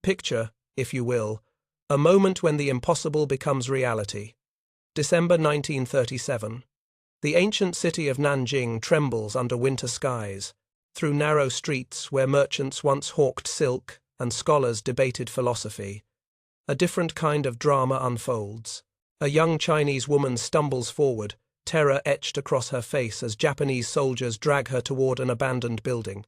Picture, if you will, a moment when the impossible becomes reality. December 1937. The ancient city of Nanjing trembles under winter skies. Through narrow streets where merchants once hawked silk and scholars debated philosophy, a different kind of drama unfolds. A young Chinese woman stumbles forward, terror etched across her face as Japanese soldiers drag her toward an abandoned building.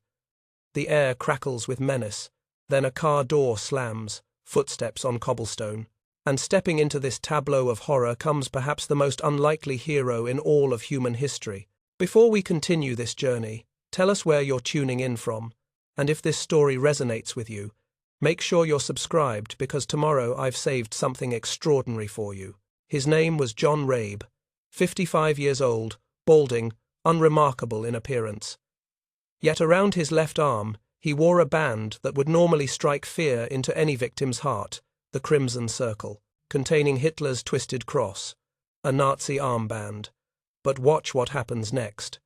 The air crackles with menace, then a car door slams, footsteps on cobblestone, and stepping into this tableau of horror comes perhaps the most unlikely hero in all of human history. Before we continue this journey, tell us where you're tuning in from, and if this story resonates with you, make sure you're subscribed because tomorrow I've saved something extraordinary for you. His name was John Rabe, 55 years old, balding, unremarkable in appearance. Yet around his left arm, he wore a band that would normally strike fear into any victim's heart, the Crimson Circle, containing Hitler's twisted cross, a Nazi armband. But watch what happens next.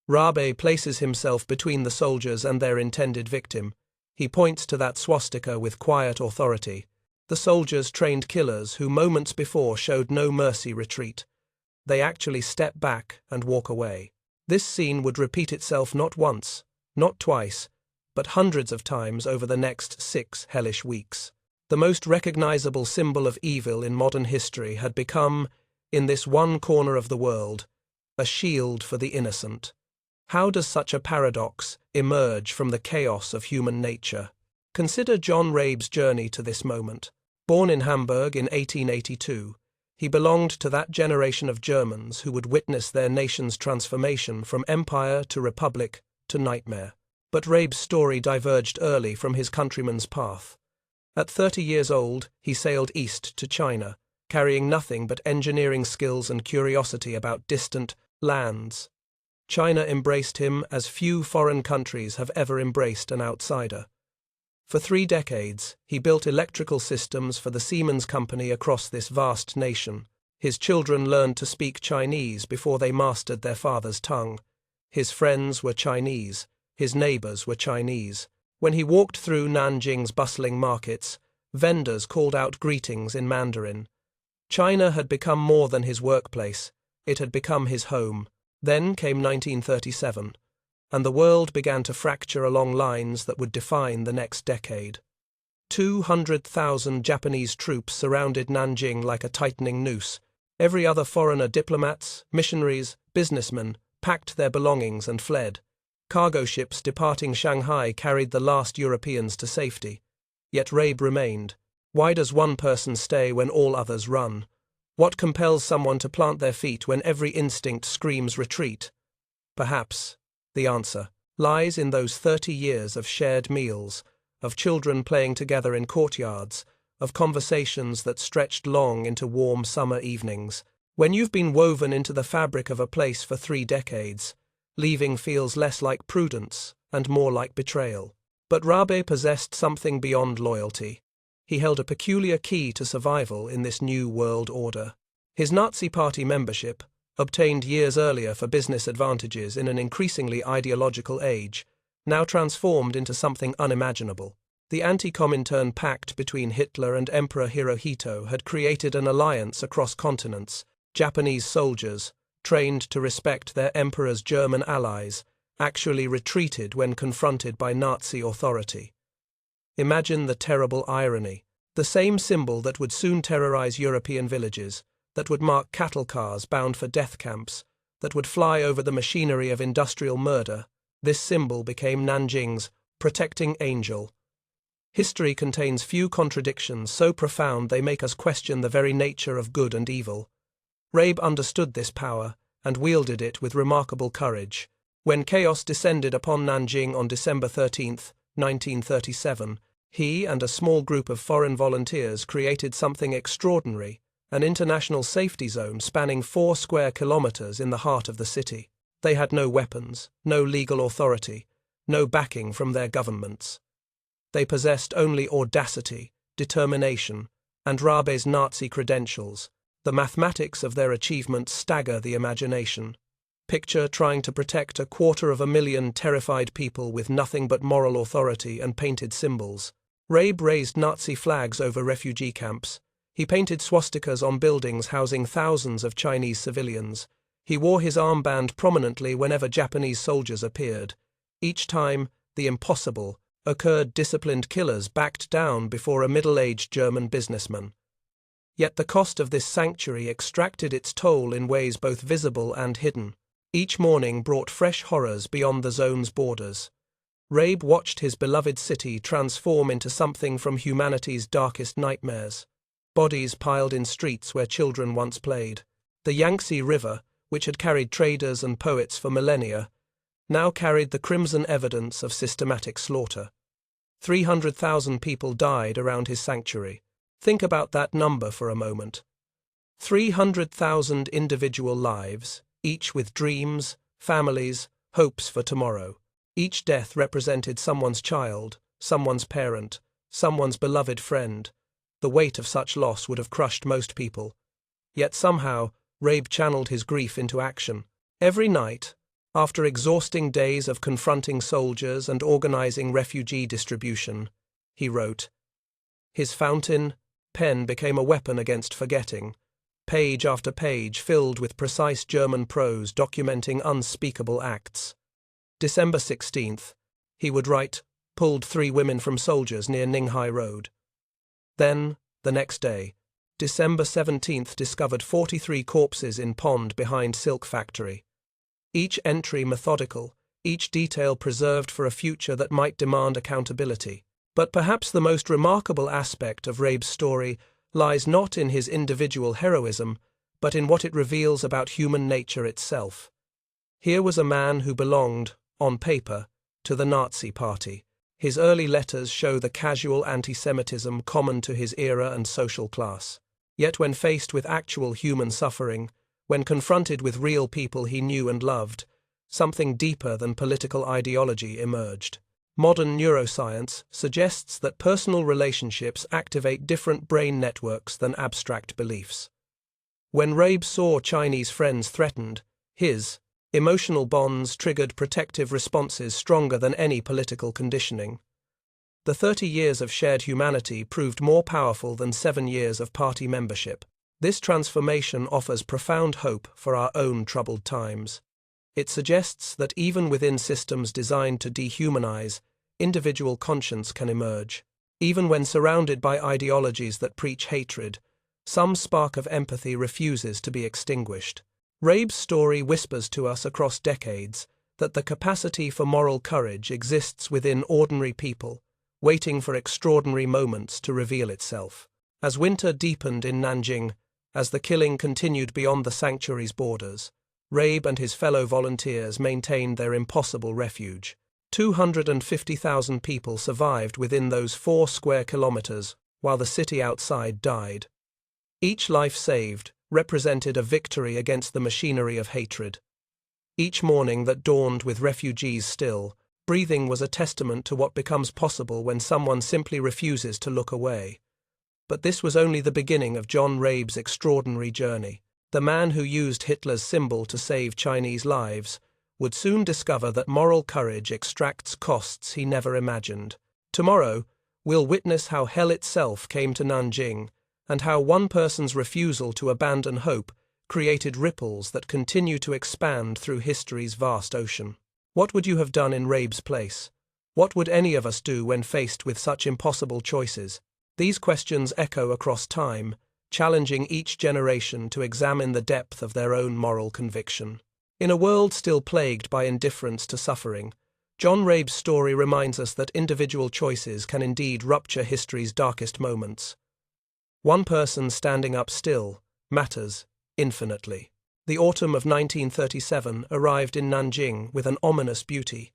Rabe places himself between the soldiers and their intended victim. He points to that swastika with quiet authority. The soldiers, trained killers who moments before showed no mercy, retreat. They actually step back and walk away. This scene would repeat itself not once, not twice, but hundreds of times over the next 6 hellish weeks. The most recognizable symbol of evil in modern history had become, in this one corner of the world, a shield for the innocent. How does such a paradox emerge from the chaos of human nature? Consider John Rabe's journey to this moment. Born in Hamburg in 1882, he belonged to that generation of Germans who would witness their nation's transformation from empire to republic to nightmare. But Rabe's story diverged early from his countrymen's path. At 30 years old, he sailed east to China, carrying nothing but engineering skills and curiosity about distant lands. China embraced him as few foreign countries have ever embraced an outsider. For 3 decades, he built electrical systems for the Siemens Company across this vast nation. His children learned to speak Chinese before they mastered their father's tongue. His friends were Chinese. His neighbors were Chinese. When he walked through Nanjing's bustling markets, vendors called out greetings in Mandarin. China had become more than his workplace. It had become his home. Then came 1937, and the world began to fracture along lines that would define the next decade. 200,000 Japanese troops surrounded Nanjing like a tightening noose. Every other foreigner, diplomats, missionaries, businessmen, packed their belongings and fled. Cargo ships departing Shanghai carried the last Europeans to safety. Yet Rabe remained. Why does one person stay when all others run? What compels someone to plant their feet when every instinct screams retreat? Perhaps the answer lies in those 30 years of shared meals, of children playing together in courtyards, of conversations that stretched long into warm summer evenings. When you've been woven into the fabric of a place for 3 decades, leaving feels less like prudence and more like betrayal. But Rabe possessed something beyond loyalty. He held a peculiar key to survival in this new world order. His Nazi Party membership, obtained years earlier for business advantages in an increasingly ideological age, now transformed into something unimaginable. The anti-Comintern pact between Hitler and Emperor Hirohito had created an alliance across continents. Japanese soldiers, trained to respect their emperor's German allies, actually retreated when confronted by Nazi authority. Imagine the terrible irony. The same symbol that would soon terrorize European villages, that would mark cattle cars bound for death camps, that would fly over the machinery of industrial murder, this symbol became Nanjing's protecting angel. History contains few contradictions so profound they make us question the very nature of good and evil. Rabe understood this power and wielded it with remarkable courage. When chaos descended upon Nanjing on December 13, 1937, he and a small group of foreign volunteers created something extraordinary, an international safety zone spanning 4 square kilometers in the heart of the city. They had no weapons, no legal authority, no backing from their governments. They possessed only audacity, determination, and Rabe's Nazi credentials. The mathematics of their achievements stagger the imagination. Picture trying to protect 250,000 terrified people with nothing but moral authority and painted symbols. Rabe raised Nazi flags over refugee camps. He painted swastikas on buildings housing thousands of Chinese civilians. He wore his armband prominently whenever Japanese soldiers appeared. Each time, the impossible occurred, disciplined killers backed down before a middle-aged German businessman. Yet the cost of this sanctuary extracted its toll in ways both visible and hidden. Each morning brought fresh horrors beyond the zone's borders. Rabe watched his beloved city transform into something from humanity's darkest nightmares. Bodies piled in streets where children once played. The Yangtze River, which had carried traders and poets for millennia, now carried the crimson evidence of systematic slaughter. 300,000 people died around his sanctuary. Think about that number for a moment. 300,000 individual lives, each with dreams, families, hopes for tomorrow. Each death represented someone's child, someone's parent, someone's beloved friend. The weight of such loss would have crushed most people. Yet somehow, Rabe channeled his grief into action. Every night, after exhausting days of confronting soldiers and organizing refugee distribution, he wrote. His fountain pen became a weapon against forgetting, page after page filled with precise German prose documenting unspeakable acts. December 16th, he would write, pulled 3 women from soldiers near Ninghai Road. Then, the next day, December 17th, discovered 43 corpses in pond behind silk factory. Each entry methodical, each detail preserved for a future that might demand accountability. But perhaps the most remarkable aspect of Rabe's story lies not in his individual heroism, but in what it reveals about human nature itself. Here was a man who belonged, on paper, to the Nazi Party. His early letters show the casual anti-Semitism common to his era and social class. Yet when faced with actual human suffering, when confronted with real people he knew and loved, something deeper than political ideology emerged. Modern neuroscience suggests that personal relationships activate different brain networks than abstract beliefs. When Rabe saw Chinese friends threatened, his emotional bonds triggered protective responses stronger than any political conditioning. The 30 years of shared humanity proved more powerful than 7 years of party membership. This transformation offers profound hope for our own troubled times. It suggests that even within systems designed to dehumanize, individual conscience can emerge. Even when surrounded by ideologies that preach hatred, some spark of empathy refuses to be extinguished. Rabe's story whispers to us across decades that the capacity for moral courage exists within ordinary people, waiting for extraordinary moments to reveal itself. As winter deepened in Nanjing, as the killing continued beyond the sanctuary's borders, Rabe and his fellow volunteers maintained their impossible refuge. 250,000 people survived within those 4 square kilometers, while the city outside died. Each life saved represented a victory against the machinery of hatred. Each morning that dawned with refugees still, breathing was a testament to what becomes possible when someone simply refuses to look away. But this was only the beginning of John Rabe's extraordinary journey. The man who used Hitler's symbol to save Chinese lives would soon discover that moral courage extracts costs he never imagined. Tomorrow, we'll witness how hell itself came to Nanjing, and how one person's refusal to abandon hope created ripples that continue to expand through history's vast ocean. What would you have done in Rabe's place? What would any of us do when faced with such impossible choices? These questions echo across time, challenging each generation to examine the depth of their own moral conviction. In a world still plagued by indifference to suffering, John Rabe's story reminds us that individual choices can indeed rupture history's darkest moments. One person standing up still matters infinitely. The autumn of 1937 arrived in Nanjing with an ominous beauty.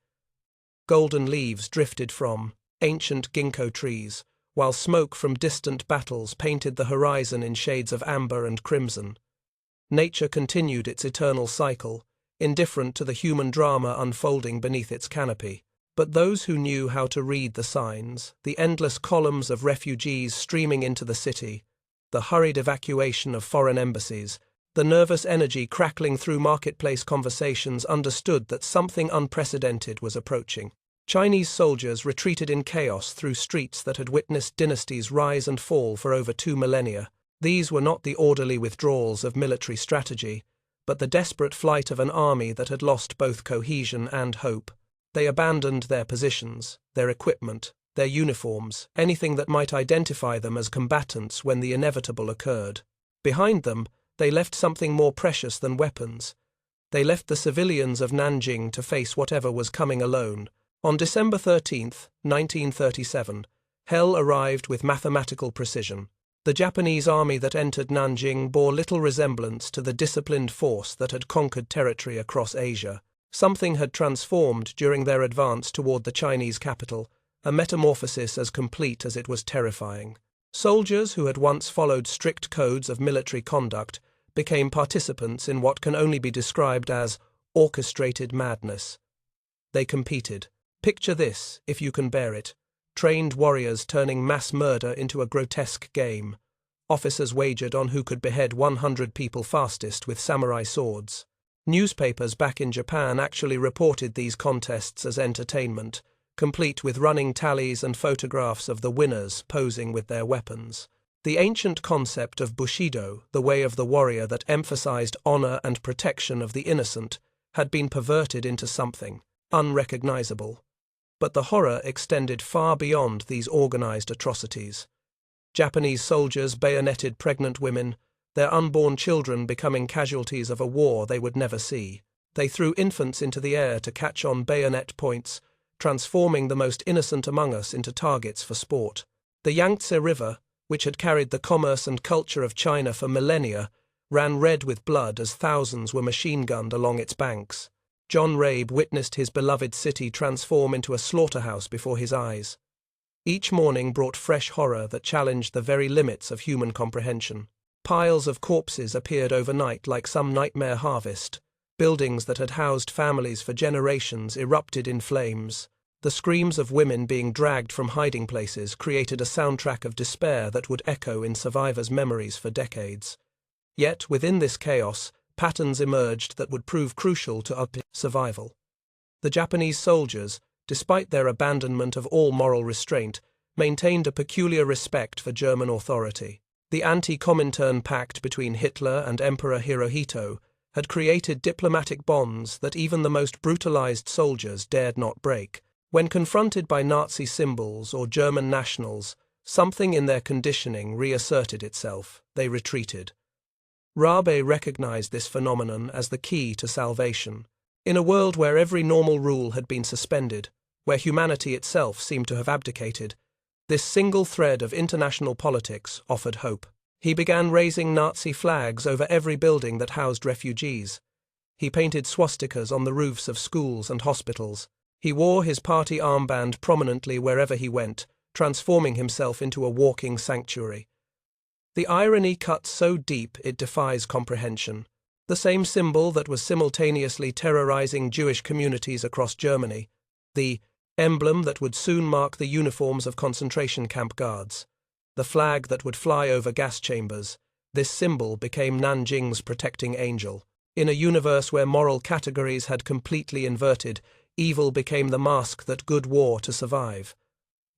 Golden leaves drifted from ancient ginkgo trees, while smoke from distant battles painted the horizon in shades of amber and crimson. Nature continued its eternal cycle, indifferent to the human drama unfolding beneath its canopy. But those who knew how to read the signs, the endless columns of refugees streaming into the city, the hurried evacuation of foreign embassies, the nervous energy crackling through marketplace conversations, understood that something unprecedented was approaching. Chinese soldiers retreated in chaos through streets that had witnessed dynasties rise and fall for over 2 millennia. These were not the orderly withdrawals of military strategy, but the desperate flight of an army that had lost both cohesion and hope. They abandoned their positions, their equipment, their uniforms, anything that might identify them as combatants when the inevitable occurred. Behind them, they left something more precious than weapons. They left the civilians of Nanjing to face whatever was coming alone. On December 13, 1937, hell arrived with mathematical precision. The Japanese army that entered Nanjing bore little resemblance to the disciplined force that had conquered territory across Asia. Something had transformed during their advance toward the Chinese capital, a metamorphosis as complete as it was terrifying. Soldiers who had once followed strict codes of military conduct became participants in what can only be described as orchestrated madness. They competed. Picture this, if you can bear it. Trained warriors turning mass murder into a grotesque game. Officers wagered on who could behead 100 people fastest with samurai swords. Newspapers back in Japan actually reported these contests as entertainment, complete with running tallies and photographs of the winners posing with their weapons. The ancient concept of Bushido, the way of the warrior that emphasized honor and protection of the innocent, had been perverted into something unrecognizable. But the horror extended far beyond these organized atrocities. Japanese soldiers bayoneted pregnant women, their unborn children becoming casualties of a war they would never see. They threw infants into the air to catch on bayonet points, transforming the most innocent among us into targets for sport. The Yangtze River, which had carried the commerce and culture of China for millennia, ran red with blood as thousands were machine-gunned along its banks. John Rabe witnessed his beloved city transform into a slaughterhouse before his eyes. Each morning brought fresh horror that challenged the very limits of human comprehension. Piles of corpses appeared overnight like some nightmare harvest. Buildings that had housed families for generations erupted in flames. The screams of women being dragged from hiding places created a soundtrack of despair that would echo in survivors' memories for decades. Yet, within this chaos, patterns emerged that would prove crucial to survival. The Japanese soldiers, despite their abandonment of all moral restraint, maintained a peculiar respect for German authority. The anti-Comintern pact between Hitler and Emperor Hirohito had created diplomatic bonds that even the most brutalized soldiers dared not break. When confronted by Nazi symbols or German nationals, something in their conditioning reasserted itself. They retreated. Rabe recognized this phenomenon as the key to salvation. In a world where every normal rule had been suspended, where humanity itself seemed to have abdicated, this single thread of international politics offered hope. He began raising Nazi flags over every building that housed refugees. He painted swastikas on the roofs of schools and hospitals. He wore his party armband prominently wherever he went, transforming himself into a walking sanctuary. The irony cuts so deep it defies comprehension. The same symbol that was simultaneously terrorizing Jewish communities across Germany, the emblem that would soon mark the uniforms of concentration camp guards, the flag that would fly over gas chambers, this symbol became Nanjing's protecting angel. In a universe where moral categories had completely inverted, evil became the mask that good wore to survive.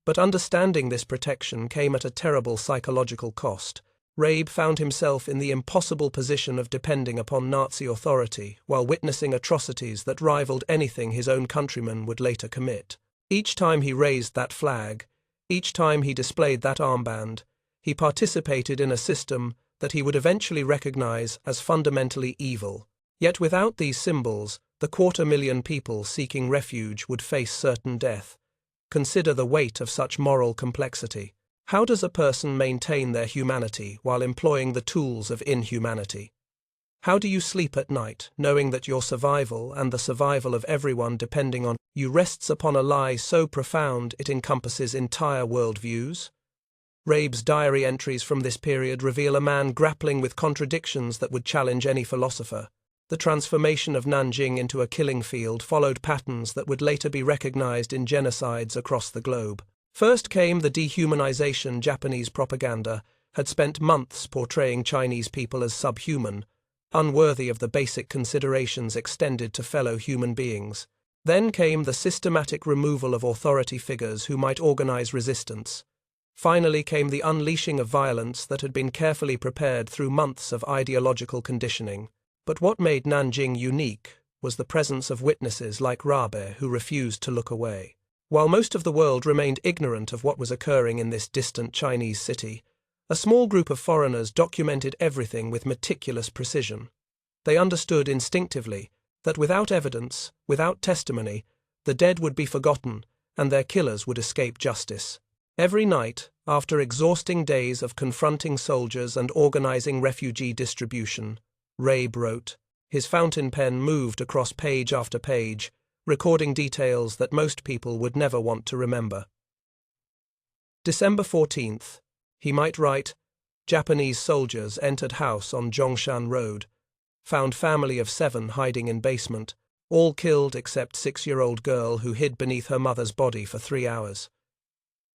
But understanding this protection came at a terrible psychological cost. Rabe found himself in the impossible position of depending upon Nazi authority while witnessing atrocities that rivaled anything his own countrymen would later commit. Each time he raised that flag, each time he displayed that armband, he participated in a system that he would eventually recognize as fundamentally evil. Yet without these symbols, the 250,000 people seeking refuge would face certain death. Consider the weight of such moral complexity. How does a person maintain their humanity while employing the tools of inhumanity? How do you sleep at night, knowing that your survival and the survival of everyone depending on you rests upon a lie so profound it encompasses entire worldviews? Rabe's diary entries from this period reveal a man grappling with contradictions that would challenge any philosopher. The transformation of Nanjing into a killing field followed patterns that would later be recognized in genocides across the globe. First came the dehumanization. Japanese propaganda had spent months portraying Chinese people as subhuman, unworthy of the basic considerations extended to fellow human beings. Then came the systematic removal of authority figures who might organize resistance. Finally came the unleashing of violence that had been carefully prepared through months of ideological conditioning. But what made Nanjing unique was the presence of witnesses like Rabe who refused to look away. While most of the world remained ignorant of what was occurring in this distant Chinese city, a small group of foreigners documented everything with meticulous precision. They understood instinctively that without evidence, without testimony, the dead would be forgotten and their killers would escape justice. Every night, after exhausting days of confronting soldiers and organizing refugee distribution, Rabe wrote. His fountain pen moved across page after page, recording details that most people would never want to remember. December 14th. He might write, Japanese soldiers entered house on Zhongshan Road, found family of 7 hiding in basement, all killed except 6-year-old girl who hid beneath her mother's body for 3 hours.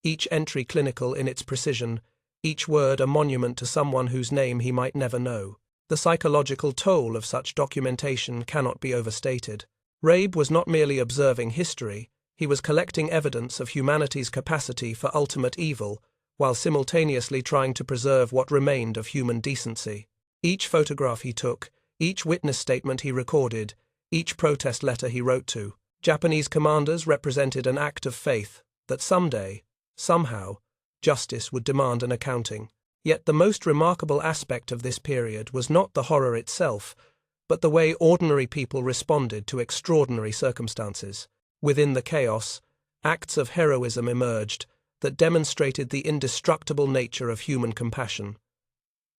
Each entry clinical in its precision, each word a monument to someone whose name he might never know. The psychological toll of such documentation cannot be overstated. Rabe was not merely observing history, he was collecting evidence of humanity's capacity for ultimate evil, while simultaneously trying to preserve what remained of human decency. Each photograph he took, each witness statement he recorded, each protest letter he wrote to Japanese commanders represented an act of faith that someday, somehow, justice would demand an accounting. Yet the most remarkable aspect of this period was not the horror itself, but the way ordinary people responded to extraordinary circumstances. Within the chaos, acts of heroism emerged that demonstrated the indestructible nature of human compassion.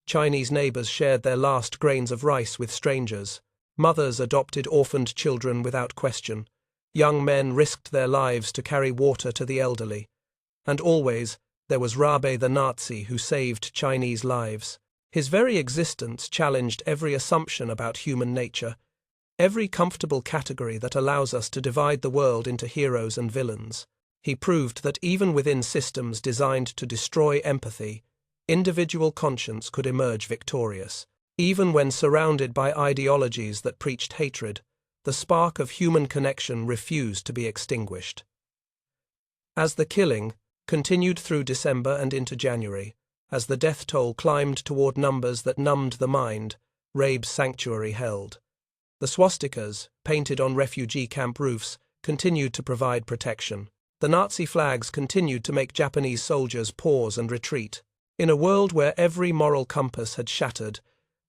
Chinese neighbors shared their last grains of rice with strangers. Mothers adopted orphaned children without question. Young men risked their lives to carry water to the elderly. And always, there was Rabe the Nazi who saved Chinese lives. His very existence challenged every assumption about human nature, every comfortable category that allows us to divide the world into heroes and villains. He proved that even within systems designed to destroy empathy, individual conscience could emerge victorious. Even when surrounded by ideologies that preached hatred, the spark of human connection refused to be extinguished. As the killing continued through December and into January, as the death toll climbed toward numbers that numbed the mind, Rabe's sanctuary held. The swastikas, painted on refugee camp roofs, continued to provide protection. The Nazi flags continued to make Japanese soldiers pause and retreat. In a world where every moral compass had shattered,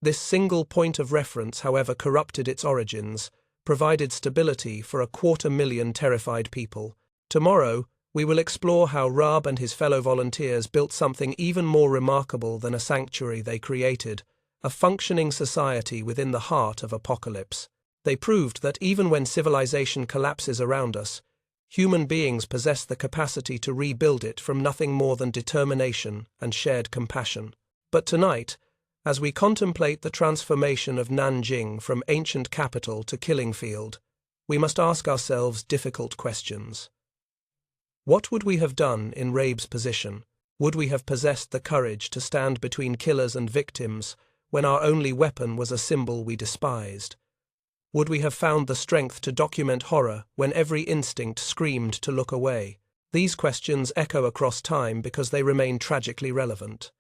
this single point of reference, however corrupted its origins, provided stability for 250,000 terrified people. Tomorrow, we will explore how Rabe and his fellow volunteers built something even more remarkable than a sanctuary they created, a functioning society within the heart of apocalypse. They proved that even when civilization collapses around us, human beings possess the capacity to rebuild it from nothing more than determination and shared compassion. But tonight, as we contemplate the transformation of Nanjing from ancient capital to killing field, we must ask ourselves difficult questions. What would we have done in Rabe's position? Would we have possessed the courage to stand between killers and victims when our only weapon was a symbol we despised? Would we have found the strength to document horror when every instinct screamed to look away? These questions echo across time because they remain tragically relevant.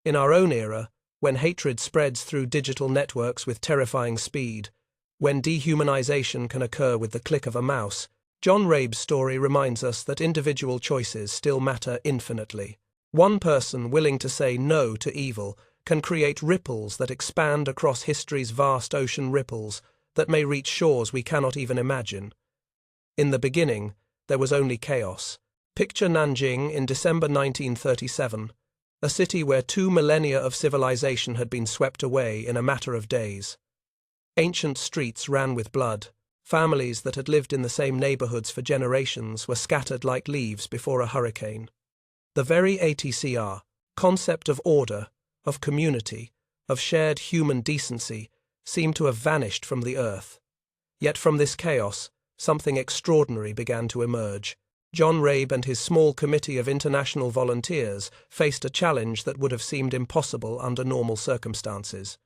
In our own era, when hatred spreads through digital networks with terrifying speed, when dehumanization can occur with the click of a mouse, John Rabe's story reminds us that individual choices still matter infinitely. One person willing to say no to evil can create ripples that expand across history's vast ocean ripples that may reach shores we cannot even imagine. In the beginning, there was only chaos. Picture Nanjing in December 1937, a city where 2 millennia of civilization had been swept away in a matter of days. Ancient streets ran with blood. Families that had lived in the same neighborhoods for generations were scattered like leaves before a hurricane. The very ATCR, concept of order, of community, of shared human decency, seemed to have vanished from the earth. Yet from this chaos, something extraordinary began to emerge. John Rabe and his small committee of international volunteers faced a challenge that would have seemed impossible under normal circumstances: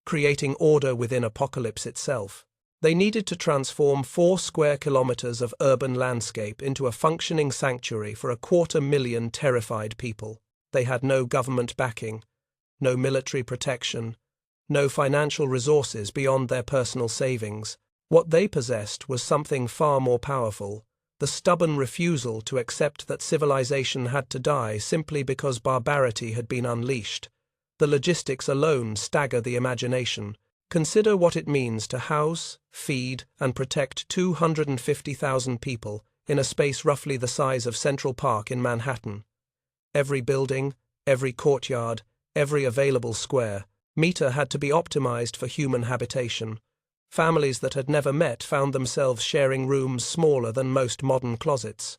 creating order within apocalypse itself. They needed to transform 4 square kilometers of urban landscape into a functioning sanctuary for 250,000 terrified people. They had no government backing, no military protection, no financial resources beyond their personal savings. What they possessed was something far more powerful: the stubborn refusal to accept that civilization had to die simply because barbarity had been unleashed. The logistics alone stagger the imagination. Consider what it means to house, feed, and protect 250,000 people in a space roughly the size of Central Park in Manhattan. Every building, every courtyard, every available square meter had to be optimized for human habitation. Families that had never met found themselves sharing rooms smaller than most modern closets.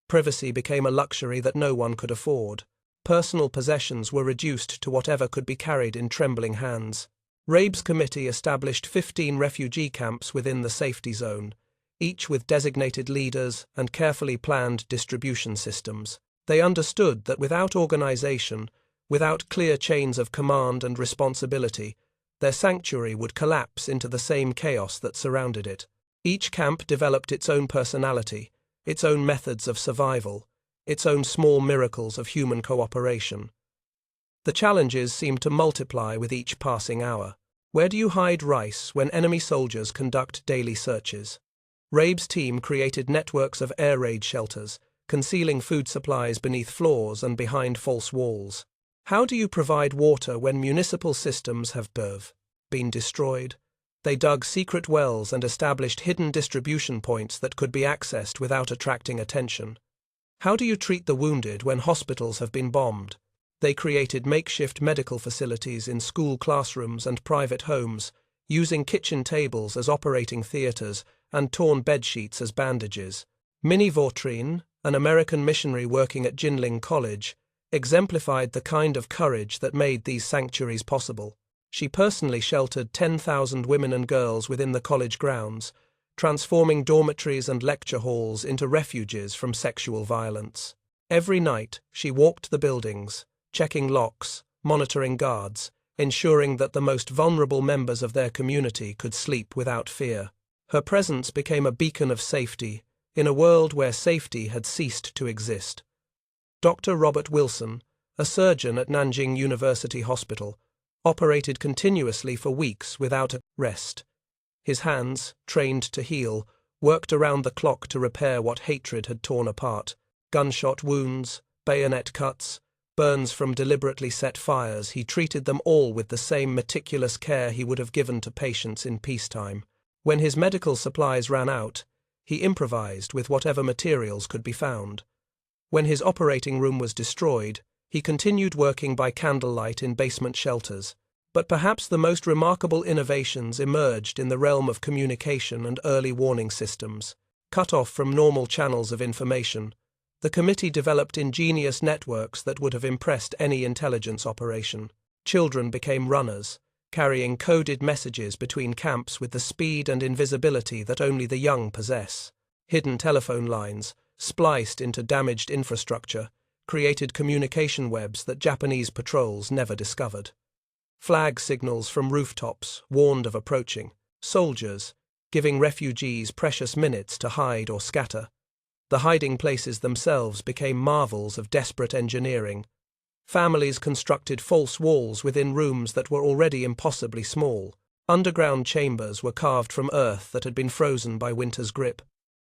Privacy became a luxury that no one could afford. Personal possessions were reduced to whatever could be carried in trembling hands. Rabe's committee established 15 refugee camps within the safety zone, each with designated leaders and carefully planned distribution systems. They understood that without organization, without clear chains of command and responsibility, their sanctuary would collapse into the same chaos that surrounded it. Each camp developed its own personality, its own methods of survival, its own small miracles of human cooperation. The challenges seemed to multiply with each passing hour. Where do you hide rice when enemy soldiers conduct daily searches? Rabe's team created networks of air raid shelters, concealing food supplies beneath floors and behind false walls. How do you provide water when municipal systems have been destroyed? They dug secret wells and established hidden distribution points that could be accessed without attracting attention. How do you treat the wounded when hospitals have been bombed? They created makeshift medical facilities in school classrooms and private homes, using kitchen tables as operating theaters and torn bedsheets as bandages. Minnie Vautrin, an American missionary working at Jinling College, exemplified the kind of courage that made these sanctuaries possible. She personally sheltered 10,000 women and girls within the college grounds, transforming dormitories and lecture halls into refuges from sexual violence. Every night, she walked the buildings, checking locks, monitoring guards, ensuring that the most vulnerable members of their community could sleep without fear. Her presence became a beacon of safety in a world where safety had ceased to exist. Dr. Robert Wilson, a surgeon at Nanjing University Hospital, operated continuously for weeks without a rest. His hands, trained to heal, worked around the clock to repair what hatred had torn apart. Gunshot wounds, bayonet cuts, burns from deliberately set fires, he treated them all with the same meticulous care he would have given to patients in peacetime. When his medical supplies ran out, he improvised with whatever materials could be found. When his operating room was destroyed, he continued working by candlelight in basement shelters. But perhaps the most remarkable innovations emerged in the realm of communication and early warning systems. Cut off from normal channels of information, the committee developed ingenious networks that would have impressed any intelligence operation. Children became runners, carrying coded messages between camps with the speed and invisibility that only the young possess. Hidden telephone lines, spliced into damaged infrastructure, created communication webs that Japanese patrols never discovered. Flag signals from rooftops warned of approaching soldiers, giving refugees precious minutes to hide or scatter. The hiding places themselves became marvels of desperate engineering. Families constructed false walls within rooms that were already impossibly small. Underground chambers were carved from earth that had been frozen by winter's grip.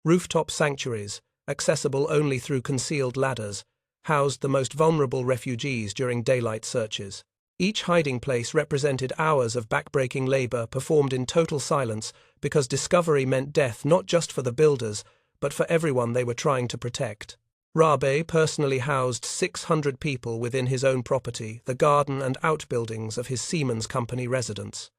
Rooftop sanctuaries, accessible only through concealed ladders, housed the most vulnerable refugees during daylight searches. Each hiding place represented hours of backbreaking labor performed in total silence because discovery meant death not just for the builders, but for everyone they were trying to protect. Rabe personally housed 600 people within his own property, the garden and outbuildings of his Siemens Company residence.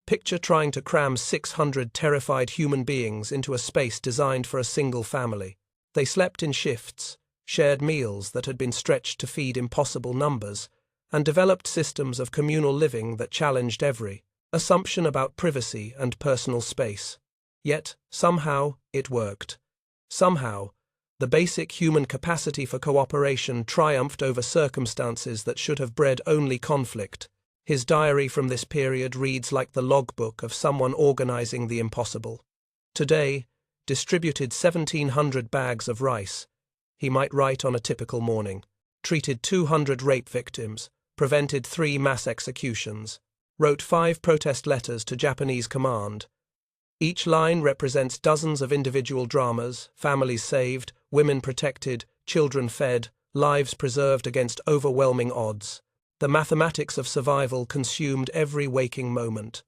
Picture trying to cram 600 terrified human beings into a space designed for a single family. They slept in shifts, shared meals that had been stretched to feed impossible numbers, and developed systems of communal living that challenged every assumption about privacy and personal space. Yet, somehow, it worked. Somehow, the basic human capacity for cooperation triumphed over circumstances that should have bred only conflict. His diary from this period reads like the logbook of someone organizing the impossible. Today, distributed 1,700 bags of rice, he might write on a typical morning. Treated 200 rape victims, prevented 3 mass executions, wrote 5 protest letters to Japanese command. Each line represents dozens of individual dramas: families saved, women protected, children fed, lives preserved against overwhelming odds. The mathematics of survival consumed every waking moment.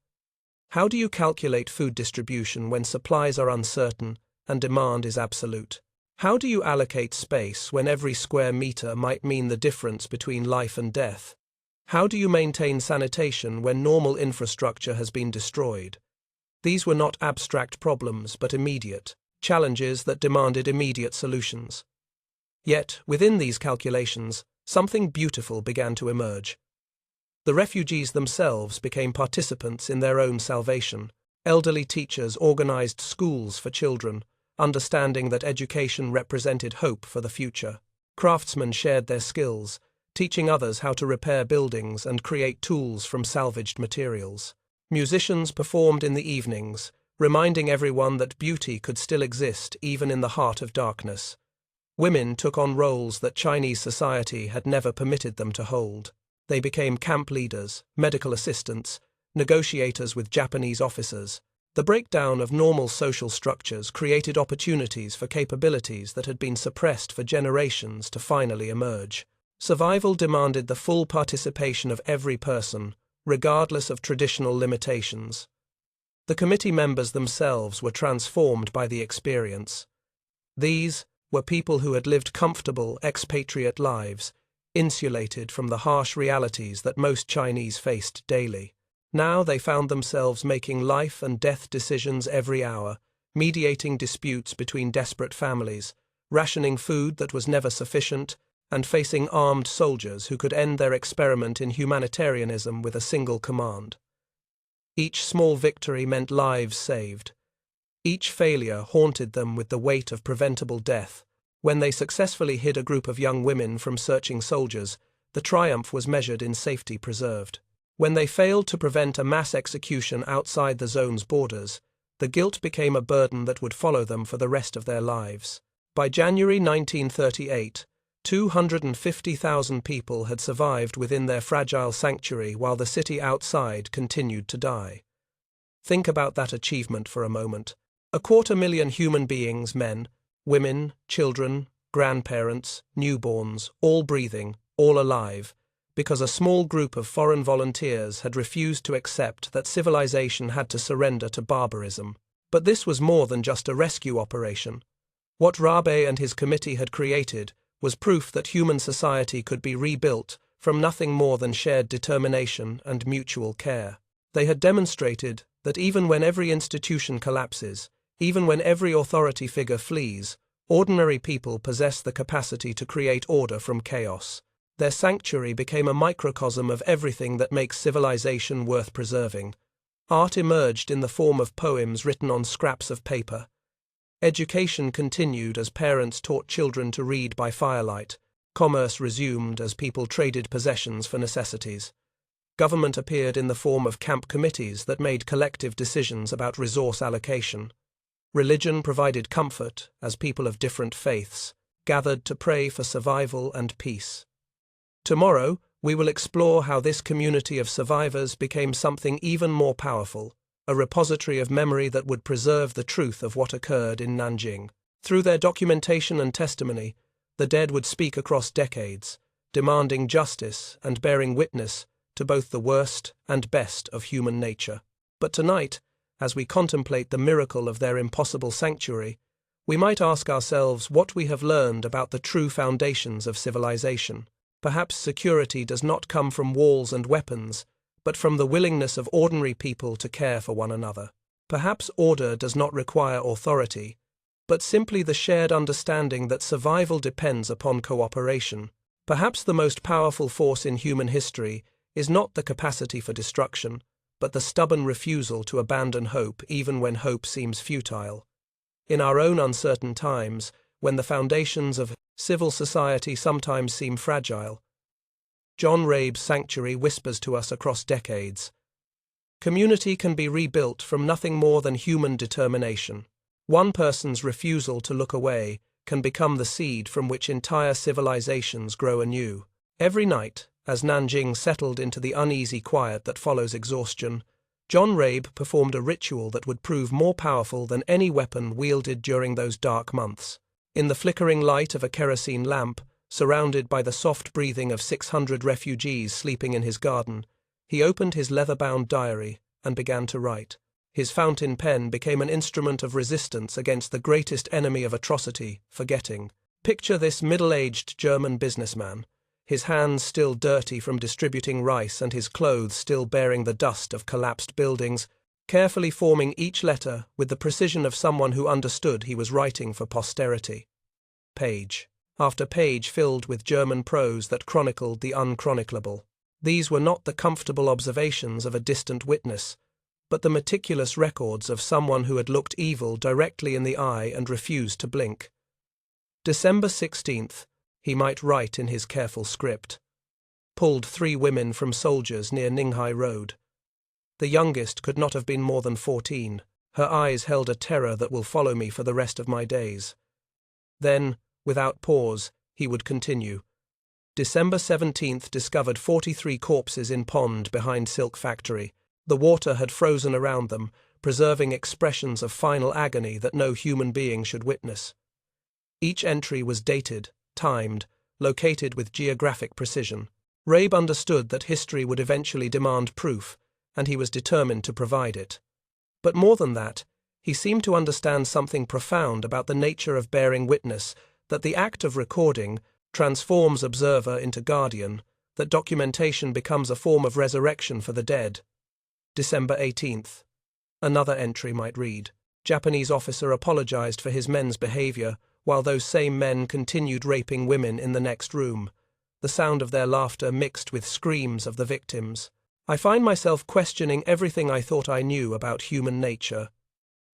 How do you calculate food distribution when supplies are uncertain and demand is absolute? How do you allocate space when every square meter might mean the difference between life and death? How do you maintain sanitation when normal infrastructure has been destroyed? These were not abstract problems, but immediate challenges that demanded immediate solutions. Yet, within these calculations, something beautiful began to emerge. The refugees themselves became participants in their own salvation. Elderly teachers organized schools for children, understanding that education represented hope for the future. Craftsmen shared their skills, teaching others how to repair buildings and create tools from salvaged materials. Musicians performed in the evenings, reminding everyone that beauty could still exist even in the heart of darkness. Women took on roles that Chinese society had never permitted them to hold. They became camp leaders, medical assistants, negotiators with Japanese officers. The breakdown of normal social structures created opportunities for capabilities that had been suppressed for generations to finally emerge. Survival demanded the full participation of every person, regardless of traditional limitations. The committee members themselves were transformed by the experience. These were people who had lived comfortable, expatriate lives, insulated from the harsh realities that most Chinese faced daily. Now they found themselves making life and death decisions every hour, mediating disputes between desperate families, rationing food that was never sufficient, and facing armed soldiers who could end their experiment in humanitarianism with a single command. Each small victory meant lives saved. Each failure haunted them with the weight of preventable death. When they successfully hid a group of young women from searching soldiers, the triumph was measured in safety preserved. When they failed to prevent a mass execution outside the zone's borders, the guilt became a burden that would follow them for the rest of their lives. By January 1938, 250,000 people had survived within their fragile sanctuary while the city outside continued to die. Think about that achievement for a moment. 250,000 human beings, men, women, children, grandparents, newborns, all breathing, all alive, because a small group of foreign volunteers had refused to accept that civilization had to surrender to barbarism. But this was more than just a rescue operation. What Rabe and his committee had created was proof that human society could be rebuilt from nothing more than shared determination and mutual care. They had demonstrated that even when every institution collapses, even when every authority figure flees, ordinary people possess the capacity to create order from chaos. Their sanctuary became a microcosm of everything that makes civilization worth preserving. Art emerged in the form of poems written on scraps of paper. Education continued as parents taught children to read by firelight. Commerce resumed as people traded possessions for necessities. Government appeared in the form of camp committees that made collective decisions about resource allocation. Religion provided comfort as people of different faiths gathered to pray for survival and peace. Tomorrow, we will explore how this community of survivors became something even more powerful, a repository of memory that would preserve the truth of what occurred in Nanjing. Through their documentation and testimony, the dead would speak across decades, demanding justice and bearing witness to both the worst and best of human nature. But tonight, as we contemplate the miracle of their impossible sanctuary, we might ask ourselves what we have learned about the true foundations of civilization. Perhaps security does not come from walls and weapons, but from the willingness of ordinary people to care for one another. Perhaps order does not require authority, but simply the shared understanding that survival depends upon cooperation. Perhaps the most powerful force in human history is not the capacity for destruction, but the stubborn refusal to abandon hope even when hope seems futile. In our own uncertain times, when the foundations of civil society sometimes seem fragile, John Rabe's sanctuary whispers to us across decades. Community can be rebuilt from nothing more than human determination. One person's refusal to look away can become the seed from which entire civilizations grow anew. Every night, as Nanjing settled into the uneasy quiet that follows exhaustion, John Rabe performed a ritual that would prove more powerful than any weapon wielded during those dark months. In the flickering light of a kerosene lamp, surrounded by the soft breathing of 600 refugees sleeping in his garden, he opened his leather-bound diary and began to write. His fountain pen became an instrument of resistance against the greatest enemy of atrocity, forgetting. Picture this middle-aged German businessman, his hands still dirty from distributing rice and his clothes still bearing the dust of collapsed buildings, carefully forming each letter with the precision of someone who understood he was writing for posterity. Page after page filled with German prose that chronicled the unchroniclable. These were not the comfortable observations of a distant witness, but the meticulous records of someone who had looked evil directly in the eye and refused to blink. December 16th, he might write in his careful script. Pulled 3 women from soldiers near Ninghai Road. The youngest could not have been more than 14. Her eyes held a terror that will follow me for the rest of my days. Then, without pause, he would continue. December 17th discovered 43 corpses in pond behind silk factory. The water had frozen around them, preserving expressions of final agony that no human being should witness. Each entry was dated, timed, located with geographic precision. Rabe understood that history would eventually demand proof, and he was determined to provide it. But more than that, he seemed to understand something profound about the nature of bearing witness, that the act of recording transforms observer into guardian, that documentation becomes a form of resurrection for the dead. December 18th. Another entry might read, Japanese officer apologized for his men's behavior, while those same men continued raping women in the next room, the sound of their laughter mixed with screams of the victims. I find myself questioning everything I thought I knew about human nature.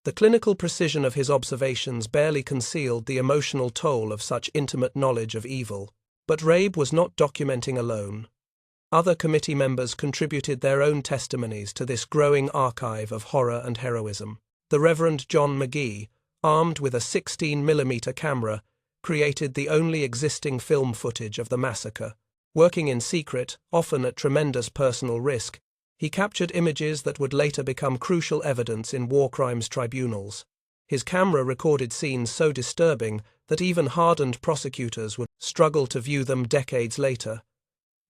The clinical precision of his observations barely concealed the emotional toll of such intimate knowledge of evil. But Rabe was not documenting alone. Other committee members contributed their own testimonies to this growing archive of horror and heroism. The Reverend John McGee, armed with a 16mm camera, created the only existing film footage of the massacre. Working in secret, often at tremendous personal risk, he captured images that would later become crucial evidence in war crimes tribunals. His camera recorded scenes so disturbing that even hardened prosecutors would struggle to view them decades later.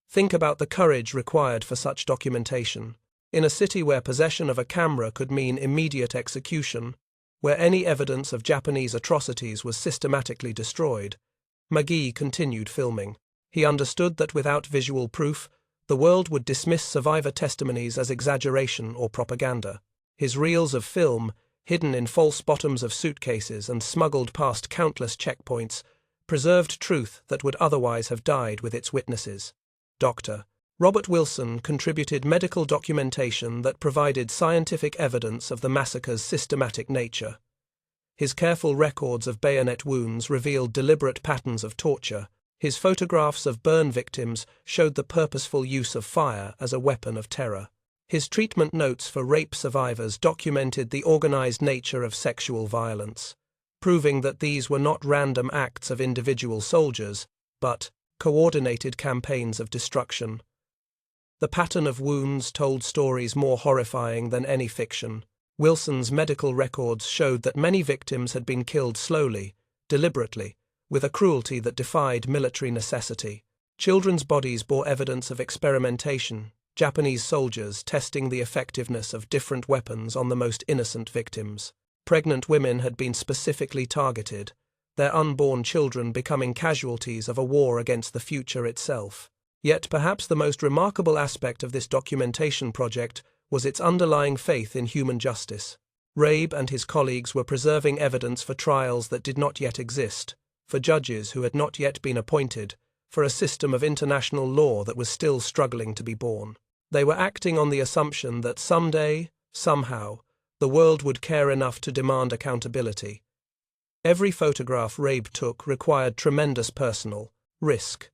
Think about the courage required for such documentation. In a city where possession of a camera could mean immediate execution, where any evidence of Japanese atrocities was systematically destroyed, McGee continued filming. He understood that without visual proof, the world would dismiss survivor testimonies as exaggeration or propaganda. His reels of film, hidden in false bottoms of suitcases and smuggled past countless checkpoints, preserved truth that would otherwise have died with its witnesses. Dr. Robert Wilson contributed medical documentation that provided scientific evidence of the massacre's systematic nature. His careful records of bayonet wounds revealed deliberate patterns of torture. His photographs of burn victims showed the purposeful use of fire as a weapon of terror. His treatment notes for rape survivors documented the organized nature of sexual violence, proving that these were not random acts of individual soldiers, but coordinated campaigns of destruction. The pattern of wounds told stories more horrifying than any fiction. Wilson's medical records showed that many victims had been killed slowly, deliberately, with a cruelty that defied military necessity. Children's bodies bore evidence of experimentation, Japanese soldiers testing the effectiveness of different weapons on the most innocent victims. Pregnant women had been specifically targeted, their unborn children becoming casualties of a war against the future itself. Yet perhaps the most remarkable aspect of this documentation project was its underlying faith in human justice. Rabe and his colleagues were preserving evidence for trials that did not yet exist, for judges who had not yet been appointed, for a system of international law that was still struggling to be born. They were acting on the assumption that someday, somehow, the world would care enough to demand accountability. Every photograph Rabe took required tremendous personal risk.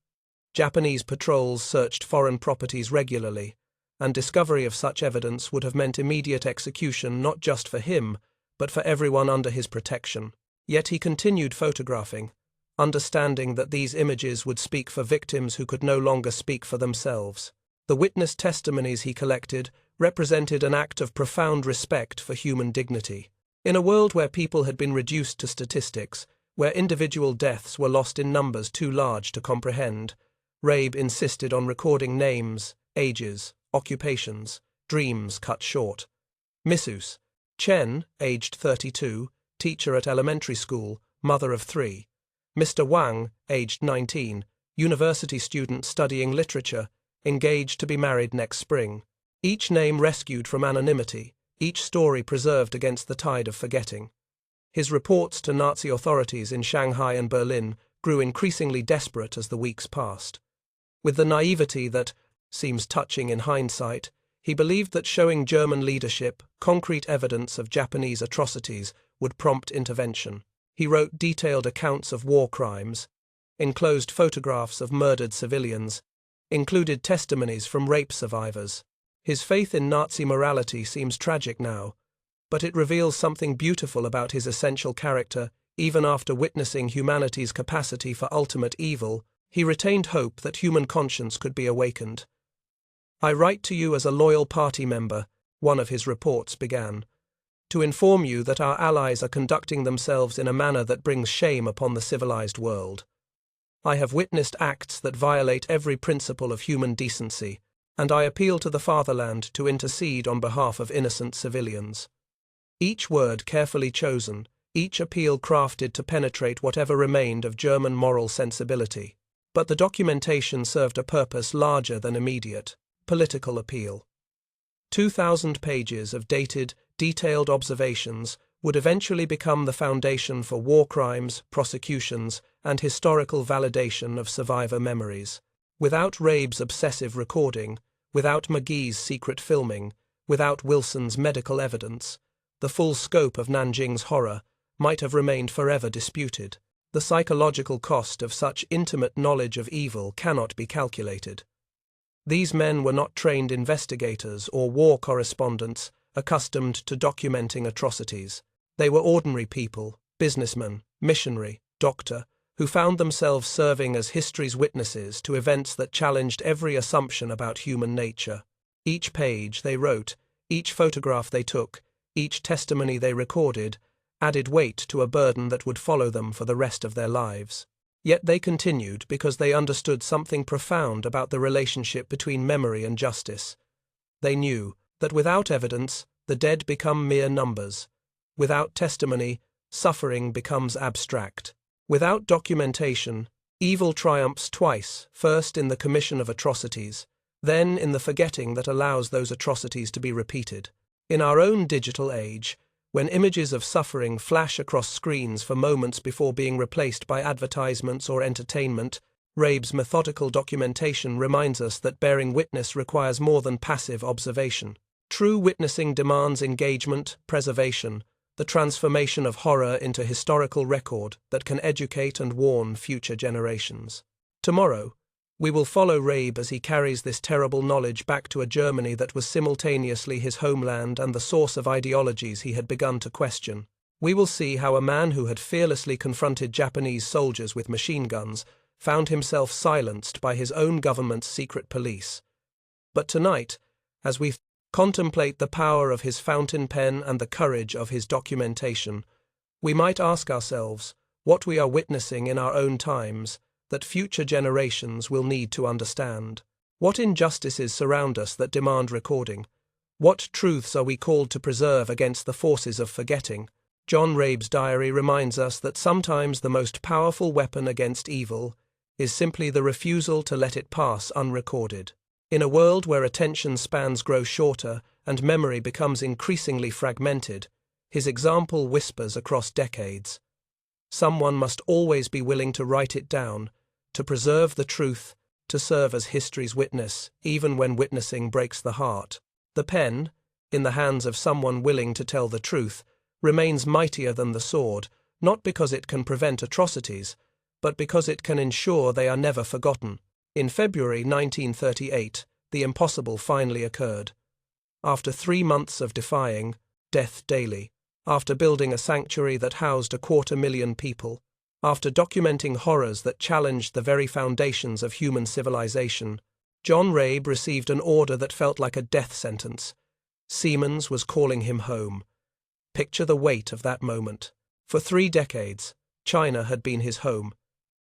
Japanese patrols searched foreign properties regularly, and discovery of such evidence would have meant immediate execution not just for him, but for everyone under his protection. Yet he continued photographing, understanding that these images would speak for victims who could no longer speak for themselves. The witness testimonies he collected represented an act of profound respect for human dignity. In a world where people had been reduced to statistics, where individual deaths were lost in numbers too large to comprehend, Rabe insisted on recording names, ages, occupations, dreams cut short. Mrs. Chen, aged 32, teacher at elementary school, mother of 3. Mr. Wang, aged 19, university student studying literature, engaged to be married next spring. Each name rescued from anonymity, each story preserved against the tide of forgetting. His reports to Nazi authorities in Shanghai and Berlin grew increasingly desperate as the weeks passed. With the naivety that seems touching in hindsight, he believed that showing German leadership concrete evidence of Japanese atrocities would prompt intervention. He wrote detailed accounts of war crimes, enclosed photographs of murdered civilians, included testimonies from rape survivors. His faith in Nazi morality seems tragic now, but it reveals something beautiful about his essential character. Even after witnessing humanity's capacity for ultimate evil, he retained hope that human conscience could be awakened. "I write to you as a loyal party member," one of his reports began, "to inform you that our allies are conducting themselves in a manner that brings shame upon the civilized world. I have witnessed acts that violate every principle of human decency, and I appeal to the fatherland to intercede on behalf of innocent civilians." Each word carefully chosen, each appeal crafted to penetrate whatever remained of German moral sensibility. But the documentation served a purpose larger than immediate: political appeal. 2,000 pages of dated, detailed observations would eventually become the foundation for war crimes, prosecutions, and historical validation of survivor memories. Without Rabe's obsessive recording, without McGee's secret filming, without Wilson's medical evidence, the full scope of Nanjing's horror might have remained forever disputed. The psychological cost of such intimate knowledge of evil cannot be calculated. These men were not trained investigators or war correspondents accustomed to documenting atrocities. They were ordinary people, businessmen, missionary, doctor, who found themselves serving as history's witnesses to events that challenged every assumption about human nature. Each page they wrote, each photograph they took, each testimony they recorded, added weight to a burden that would follow them for the rest of their lives. Yet they continued because they understood something profound about the relationship between memory and justice. They knew that without evidence, the dead become mere numbers. Without testimony, suffering becomes abstract. Without documentation, evil triumphs twice, first in the commission of atrocities, then in the forgetting that allows those atrocities to be repeated. In our own digital age, when images of suffering flash across screens for moments before being replaced by advertisements or entertainment, Rabe's methodical documentation reminds us that bearing witness requires more than passive observation. True witnessing demands engagement, preservation, the transformation of horror into historical record that can educate and warn future generations. Tomorrow, we will follow Rabe as he carries this terrible knowledge back to a Germany that was simultaneously his homeland and the source of ideologies he had begun to question. We will see how a man who had fearlessly confronted Japanese soldiers with machine guns found himself silenced by his own government's secret police. But tonight, as we contemplate the power of his fountain pen and the courage of his documentation, we might ask ourselves what we are witnessing in our own times that future generations will need to understand. What injustices surround us that demand recording? What truths are we called to preserve against the forces of forgetting? John Rabe's diary reminds us that sometimes the most powerful weapon against evil is simply the refusal to let it pass unrecorded. In a world where attention spans grow shorter and memory becomes increasingly fragmented, his example whispers across decades. Someone must always be willing to write it down, to preserve the truth, to serve as history's witness, even when witnessing breaks the heart. The pen, in the hands of someone willing to tell the truth, remains mightier than the sword, not because it can prevent atrocities, but because it can ensure they are never forgotten. In February 1938, the impossible finally occurred. After 3 months of defying death daily, after building a sanctuary that housed 250,000 people, after documenting horrors that challenged the very foundations of human civilization, John Rabe received an order that felt like a death sentence. Siemens was calling him home. Picture the weight of that moment. For 3 decades, China had been his home.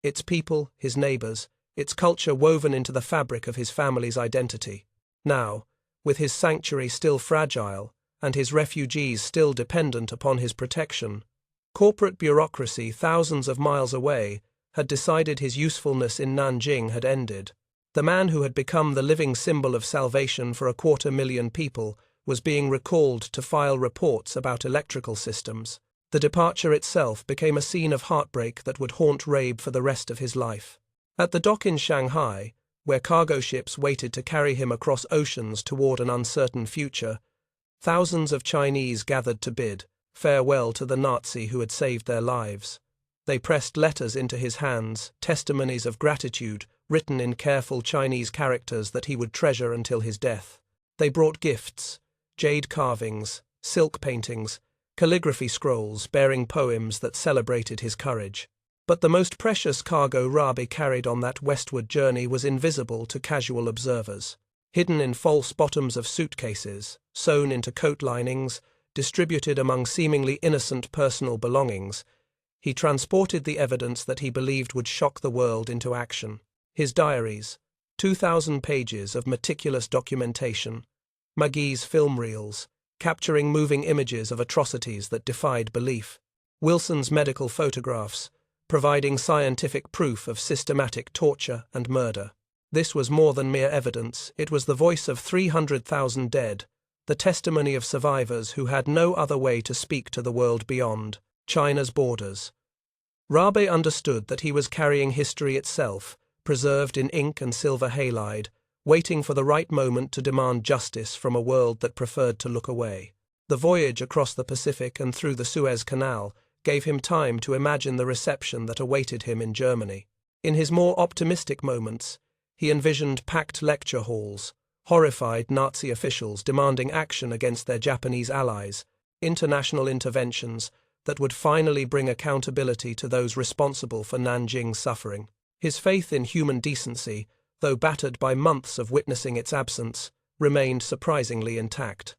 Its people, his neighbors, its culture woven into the fabric of his family's identity. Now, with his sanctuary still fragile, and his refugees still dependent upon his protection, corporate bureaucracy thousands of miles away had decided his usefulness in Nanjing had ended. The man who had become the living symbol of salvation for 250,000 people was being recalled to file reports about electrical systems. The departure itself became a scene of heartbreak that would haunt Rabe for the rest of his life. At the dock in Shanghai, where cargo ships waited to carry him across oceans toward an uncertain future, thousands of Chinese gathered to bid farewell to the Nazi who had saved their lives. They pressed letters into his hands, testimonies of gratitude, written in careful Chinese characters that he would treasure until his death. They brought gifts, jade carvings, silk paintings, calligraphy scrolls bearing poems that celebrated his courage. But the most precious cargo Rabe carried on that westward journey was invisible to casual observers. Hidden in false bottoms of suitcases, sewn into coat linings, distributed among seemingly innocent personal belongings, he transported the evidence that he believed would shock the world into action. His diaries, 2,000 pages of meticulous documentation, Magee's film reels, capturing moving images of atrocities that defied belief, Wilson's medical photographs, providing scientific proof of systematic torture and murder. This was more than mere evidence, it was the voice of 300,000 dead, the testimony of survivors who had no other way to speak to the world beyond China's borders. Rabe understood that he was carrying history itself, preserved in ink and silver halide, waiting for the right moment to demand justice from a world that preferred to look away. The voyage across the Pacific and through the Suez Canal gave him time to imagine the reception that awaited him in Germany. In his more optimistic moments, he envisioned packed lecture halls, horrified Nazi officials demanding action against their Japanese allies, international interventions that would finally bring accountability to those responsible for Nanjing's suffering. His faith in human decency, though battered by months of witnessing its absence, remained surprisingly intact.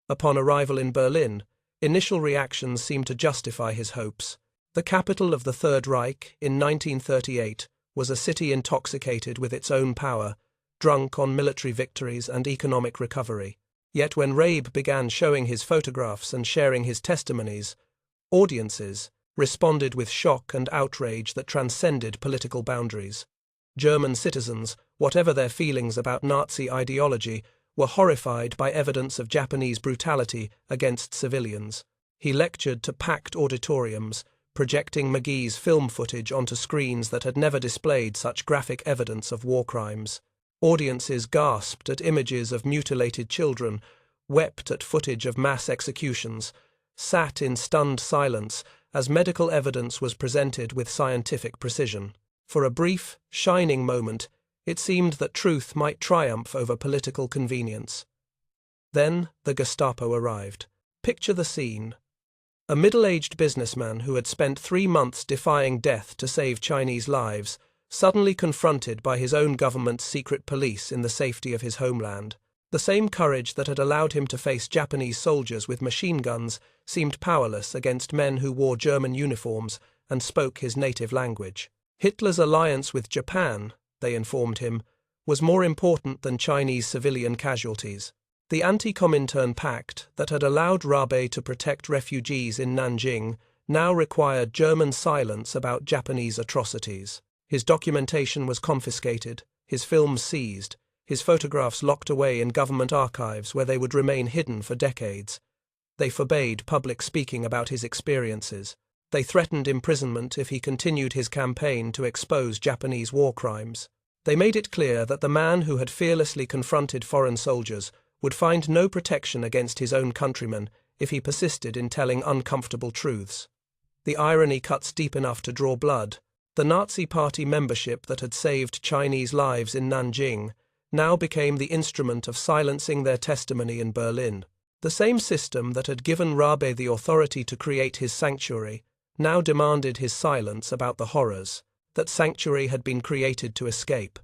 Upon arrival in Berlin, initial reactions seemed to justify his hopes. The capital of the Third Reich, in 1938, was a city intoxicated with its own power, drunk on military victories and economic recovery. Yet when Rabe began showing his photographs and sharing his testimonies, audiences responded with shock and outrage that transcended political boundaries. German citizens, whatever their feelings about Nazi ideology, were horrified by evidence of Japanese brutality against civilians. He lectured to packed auditoriums, projecting Magee's film footage onto screens that had never displayed such graphic evidence of war crimes. Audiences gasped at images of mutilated children, wept at footage of mass executions, sat in stunned silence as medical evidence was presented with scientific precision. For a brief, shining moment, it seemed that truth might triumph over political convenience. Then the Gestapo arrived. Picture the scene. A middle-aged businessman who had spent 3 months defying death to save Chinese lives, suddenly confronted by his own government's secret police in the safety of his homeland. The same courage that had allowed him to face Japanese soldiers with machine guns seemed powerless against men who wore German uniforms and spoke his native language. Hitler's alliance with Japan, they informed him, was more important than Chinese civilian casualties. The Anti-Comintern Pact that had allowed Rabe to protect refugees in Nanjing now required German silence about Japanese atrocities. His documentation was confiscated, his films seized, his photographs locked away in government archives where they would remain hidden for decades. They forbade public speaking about his experiences. They threatened imprisonment if he continued his campaign to expose Japanese war crimes. They made it clear that the man who had fearlessly confronted foreign soldiers would find no protection against his own countrymen if he persisted in telling uncomfortable truths. The irony cuts deep enough to draw blood. The Nazi Party membership that had saved Chinese lives in Nanjing now became the instrument of silencing their testimony in Berlin. The same system that had given Rabe the authority to create his sanctuary now demanded his silence about the horrors that sanctuary had been created to escape.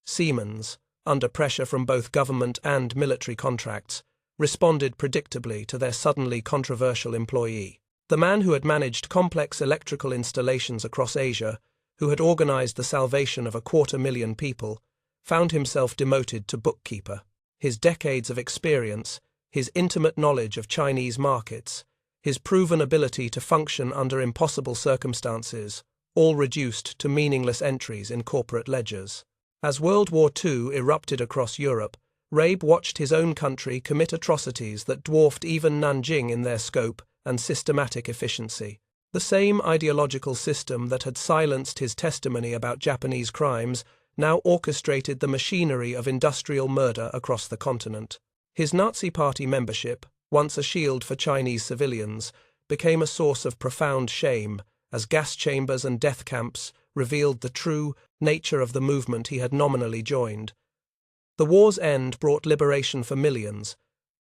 Siemens, under pressure from both government and military contracts, responded predictably to their suddenly controversial employee. The man who had managed complex electrical installations across Asia, who had organized the salvation of 250,000 people, found himself demoted to bookkeeper. His decades of experience, his intimate knowledge of Chinese markets, his proven ability to function under impossible circumstances, all reduced to meaningless entries in corporate ledgers. As World War II erupted across Europe, Rabe watched his own country commit atrocities that dwarfed even Nanjing in their scope and systematic efficiency. The same ideological system that had silenced his testimony about Japanese crimes now orchestrated the machinery of industrial murder across the continent. His Nazi Party membership, once a shield for Chinese civilians, became a source of profound shame as gas chambers and death camps revealed the true nature of the movement he had nominally joined. The war's end brought liberation for millions,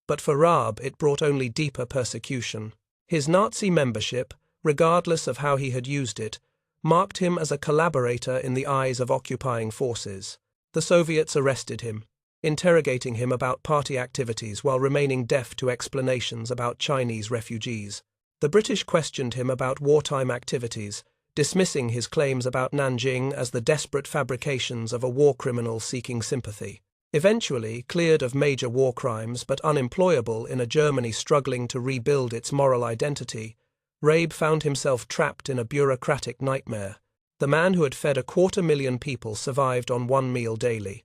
but for Rabe it brought only deeper persecution. His Nazi membership, regardless of how he had used it, marked him as a collaborator in the eyes of occupying forces. The Soviets arrested him, interrogating him about party activities while remaining deaf to explanations about Chinese refugees. The British questioned him about wartime activities, dismissing his claims about Nanjing as the desperate fabrications of a war criminal seeking sympathy. Eventually cleared of major war crimes but unemployable in a Germany struggling to rebuild its moral identity, Rabe found himself trapped in a bureaucratic nightmare. The man who had fed 250,000 people survived on one meal daily.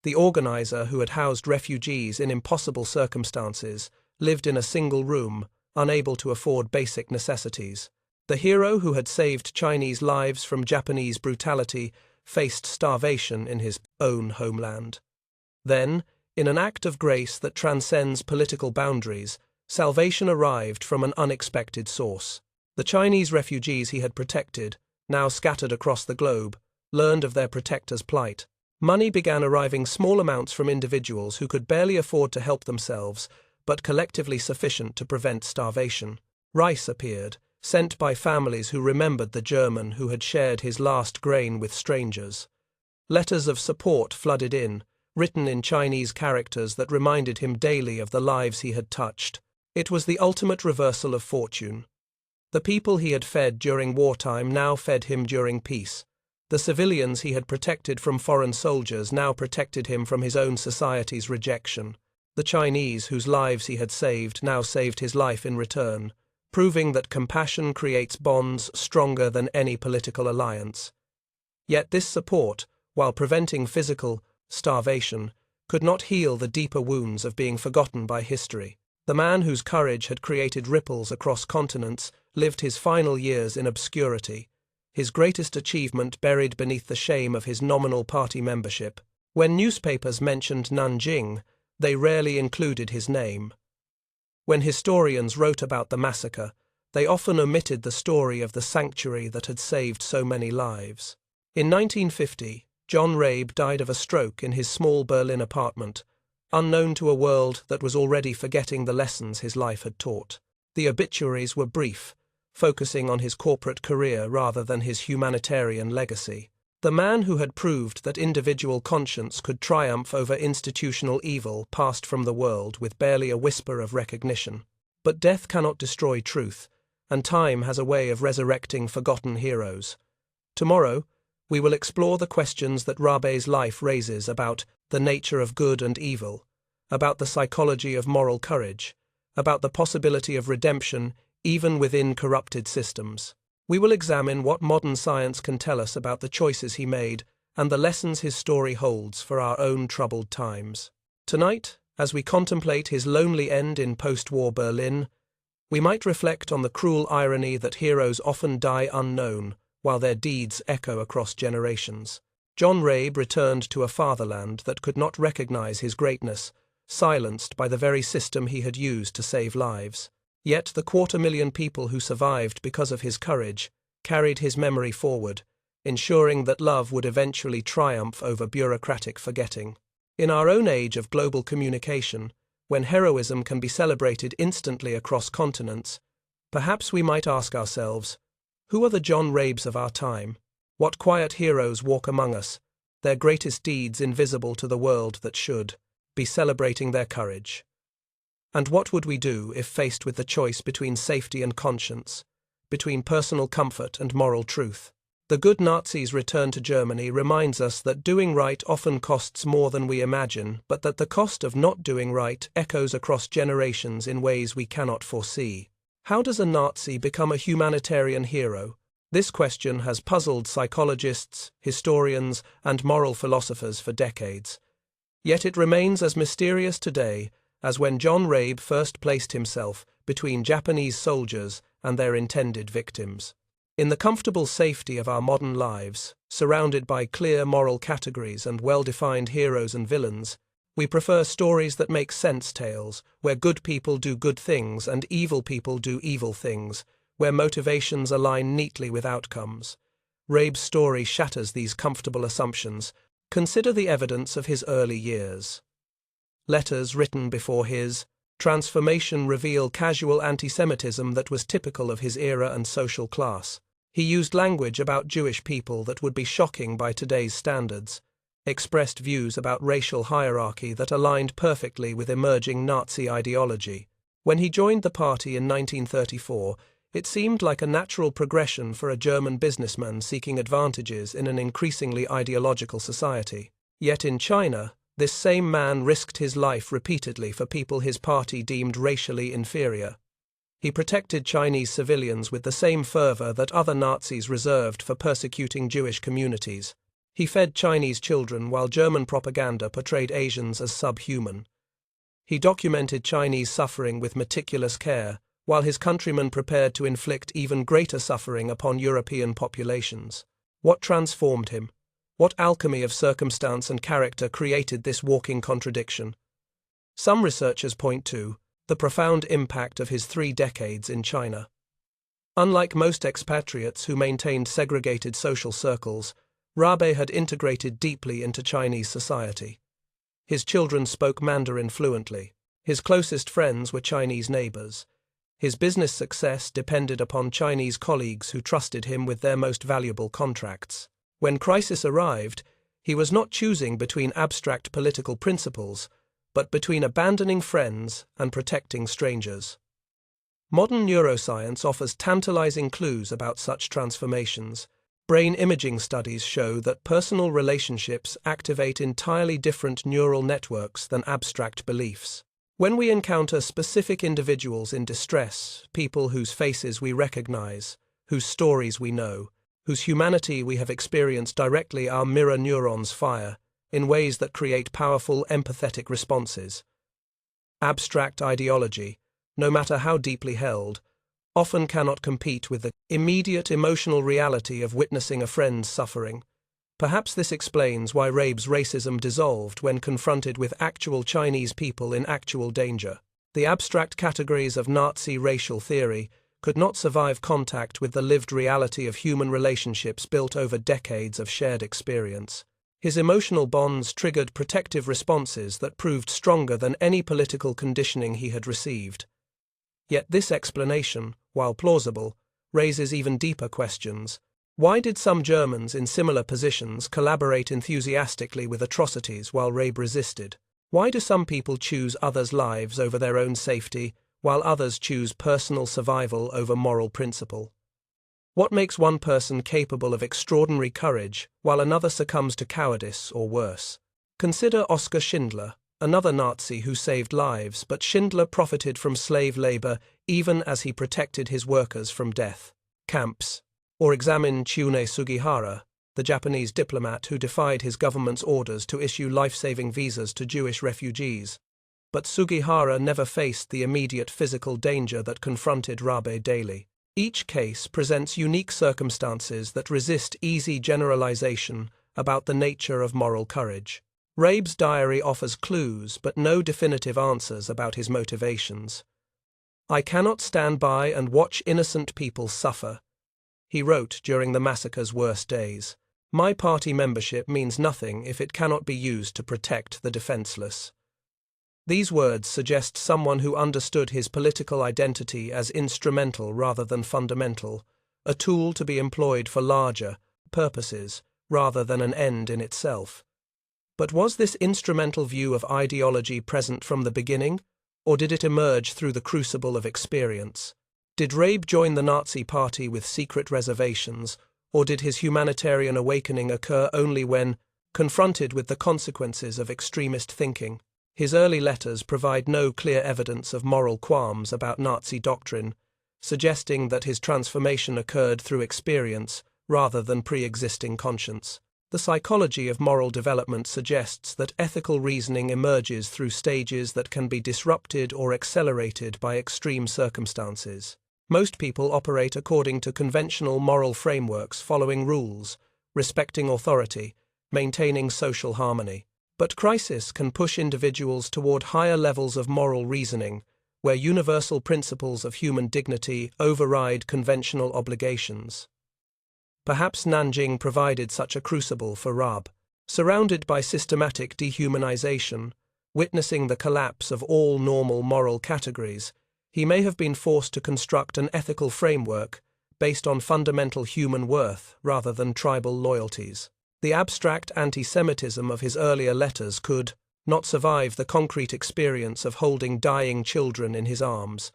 The organizer who had housed refugees in impossible circumstances lived in a single room, unable to afford basic necessities. The hero who had saved Chinese lives from Japanese brutality faced starvation in his own homeland. Then, in an act of grace that transcends political boundaries, salvation arrived from an unexpected source. The Chinese refugees he had protected, now scattered across the globe, learned of their protector's plight. Money began arriving, small amounts from individuals who could barely afford to help themselves, but collectively sufficient to prevent starvation. Rice appeared, sent by families who remembered the German who had shared his last grain with strangers. Letters of support flooded in, written in Chinese characters that reminded him daily of the lives he had touched. It was the ultimate reversal of fortune. The people he had fed during wartime now fed him during peace. The civilians he had protected from foreign soldiers now protected him from his own society's rejection. The Chinese whose lives he had saved now saved his life in return, proving that compassion creates bonds stronger than any political alliance. Yet this support, while preventing physical starvation, could not heal the deeper wounds of being forgotten by history. The man whose courage had created ripples across continents lived his final years in obscurity, his greatest achievement buried beneath the shame of his nominal party membership. When newspapers mentioned Nanjing, they rarely included his name. When historians wrote about the massacre, they often omitted the story of the sanctuary that had saved so many lives. In 1950, John Rabe died of a stroke in his small Berlin apartment, unknown to a world that was already forgetting the lessons his life had taught. The obituaries were brief, focusing on his corporate career rather than his humanitarian legacy. The man who had proved that individual conscience could triumph over institutional evil passed from the world with barely a whisper of recognition. But death cannot destroy truth, and time has a way of resurrecting forgotten heroes. Tomorrow, we will explore the questions that Rabe's life raises about the nature of good and evil, about the psychology of moral courage, about the possibility of redemption even within corrupted systems. We will examine what modern science can tell us about the choices he made and the lessons his story holds for our own troubled times. Tonight, as we contemplate his lonely end in post-war Berlin, we might reflect on the cruel irony that heroes often die unknown while their deeds echo across generations. John Rabe returned to a fatherland that could not recognize his greatness, silenced by the very system he had used to save lives. Yet the 250,000 people who survived because of his courage carried his memory forward, ensuring that love would eventually triumph over bureaucratic forgetting. In our own age of global communication, when heroism can be celebrated instantly across continents, perhaps we might ask ourselves, who are the John Rabes of our time? What quiet heroes walk among us, their greatest deeds invisible to the world that should be celebrating their courage? And what would we do if faced with the choice between safety and conscience, between personal comfort and moral truth? The Good Nazis' return to Germany reminds us that doing right often costs more than we imagine, but that the cost of not doing right echoes across generations in ways we cannot foresee. How does a Nazi become a humanitarian hero? This question has puzzled psychologists, historians, and moral philosophers for decades. Yet it remains as mysterious today as when John Rabe first placed himself between Japanese soldiers and their intended victims. In the comfortable safety of our modern lives, surrounded by clear moral categories and well-defined heroes and villains, we prefer stories that make sense tales, where good people do good things and evil people do evil things, where motivations align neatly with outcomes. Rabe's story shatters these comfortable assumptions. Consider the evidence of his early years. Letters written before his transformation reveal casual anti-Semitism that was typical of his era and social class. He used language about Jewish people that would be shocking by today's standards, expressed views about racial hierarchy that aligned perfectly with emerging Nazi ideology. When he joined the party in 1934, it seemed like a natural progression for a German businessman seeking advantages in an increasingly ideological society. Yet in China, this same man risked his life repeatedly for people his party deemed racially inferior. He protected Chinese civilians with the same fervor that other Nazis reserved for persecuting Jewish communities. He fed Chinese children while German propaganda portrayed Asians as subhuman. He documented Chinese suffering with meticulous care, while his countrymen prepared to inflict even greater suffering upon European populations. What transformed him? What alchemy of circumstance and character created this walking contradiction? Some researchers point to the profound impact of his 3 decades in China. Unlike most expatriates who maintained segregated social circles, Rabe had integrated deeply into Chinese society. His children spoke Mandarin fluently. His closest friends were Chinese neighbors. His business success depended upon Chinese colleagues who trusted him with their most valuable contracts. When crisis arrived, he was not choosing between abstract political principles, but between abandoning friends and protecting strangers. Modern neuroscience offers tantalizing clues about such transformations. Brain imaging studies show that personal relationships activate entirely different neural networks than abstract beliefs. When we encounter specific individuals in distress, people whose faces we recognize, whose stories we know, whose humanity we have experienced directly, our mirror neurons fire in ways that create powerful, empathetic responses. Abstract ideology, no matter how deeply held, often cannot compete with the immediate emotional reality of witnessing a friend's suffering. Perhaps this explains why Rabe's racism dissolved when confronted with actual Chinese people in actual danger. The abstract categories of Nazi racial theory could not survive contact with the lived reality of human relationships built over decades of shared experience. His emotional bonds triggered protective responses that proved stronger than any political conditioning he had received. Yet this explanation, while plausible, raises even deeper questions. Why did some Germans in similar positions collaborate enthusiastically with atrocities while Rabe resisted? Why do some people choose others' lives over their own safety, while others choose personal survival over moral principle? What makes one person capable of extraordinary courage, while another succumbs to cowardice or worse? Consider Oskar Schindler, another Nazi who saved lives, but Schindler profited from slave labor even as he protected his workers from death camps. Or examine Tsunei Sugihara, the Japanese diplomat who defied his government's orders to issue life-saving visas to Jewish refugees. But Sugihara never faced the immediate physical danger that confronted Rabe daily. Each case presents unique circumstances that resist easy generalization about the nature of moral courage. Rabe's diary offers clues but no definitive answers about his motivations. "I cannot stand by and watch innocent people suffer," He wrote during the massacre's worst days, "My party membership means nothing if it cannot be used to protect the defenseless." These words suggest someone who understood his political identity as instrumental rather than fundamental, a tool to be employed for larger purposes rather than an end in itself. But was this instrumental view of ideology present from the beginning, or did it emerge through the crucible of experience? Did Rabe join the Nazi Party with secret reservations, or did his humanitarian awakening occur only when confronted with the consequences of extremist thinking? His early letters provide no clear evidence of moral qualms about Nazi doctrine, suggesting that his transformation occurred through experience rather than pre-existing conscience. The psychology of moral development suggests that ethical reasoning emerges through stages that can be disrupted or accelerated by extreme circumstances. Most people operate according to conventional moral frameworks, following rules, respecting authority, maintaining social harmony. But crisis can push individuals toward higher levels of moral reasoning, where universal principles of human dignity override conventional obligations. Perhaps Nanjing provided such a crucible for Rabe. Surrounded by systematic dehumanization, witnessing the collapse of all normal moral categories, he may have been forced to construct an ethical framework based on fundamental human worth rather than tribal loyalties. The abstract anti-Semitism of his earlier letters could not survive the concrete experience of holding dying children in his arms.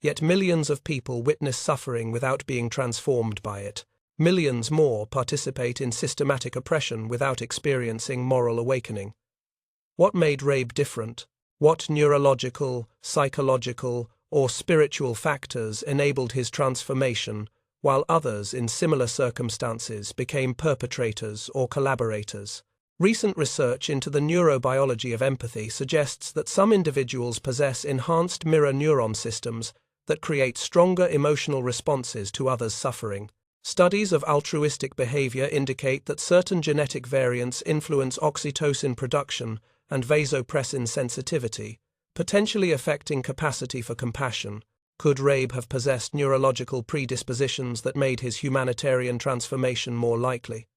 Yet millions of people witness suffering without being transformed by it. Millions more participate in systematic oppression without experiencing moral awakening. What made Rabe different? What neurological, psychological, or spiritual factors enabled his transformation, while others in similar circumstances became perpetrators or collaborators? Recent research into the neurobiology of empathy suggests that some individuals possess enhanced mirror neuron systems that create stronger emotional responses to others' suffering. Studies of altruistic behavior indicate that certain genetic variants influence oxytocin production and vasopressin sensitivity, potentially affecting capacity for compassion. Could Rabe have possessed neurological predispositions that made his humanitarian transformation more likely?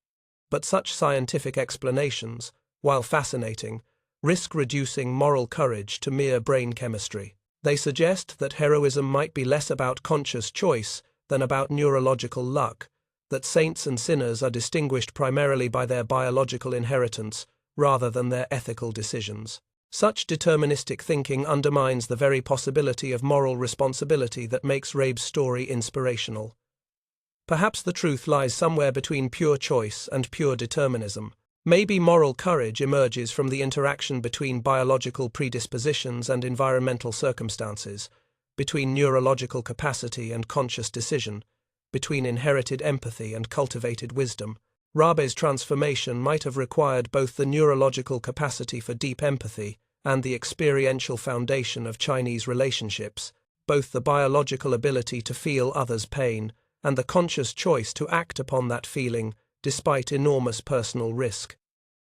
But such scientific explanations, while fascinating, risk reducing moral courage to mere brain chemistry. They suggest that heroism might be less about conscious choice than about neurological luck, that saints and sinners are distinguished primarily by their biological inheritance rather than their ethical decisions. Such deterministic thinking undermines the very possibility of moral responsibility that makes Rabe's story inspirational. Perhaps the truth lies somewhere between pure choice and pure determinism. Maybe moral courage emerges from the interaction between biological predispositions and environmental circumstances, between neurological capacity and conscious decision, between inherited empathy and cultivated wisdom. Rabe's transformation might have required both the neurological capacity for deep empathy and the experiential foundation of Chinese relationships, both the biological ability to feel others' pain and the conscious choice to act upon that feeling despite enormous personal risk.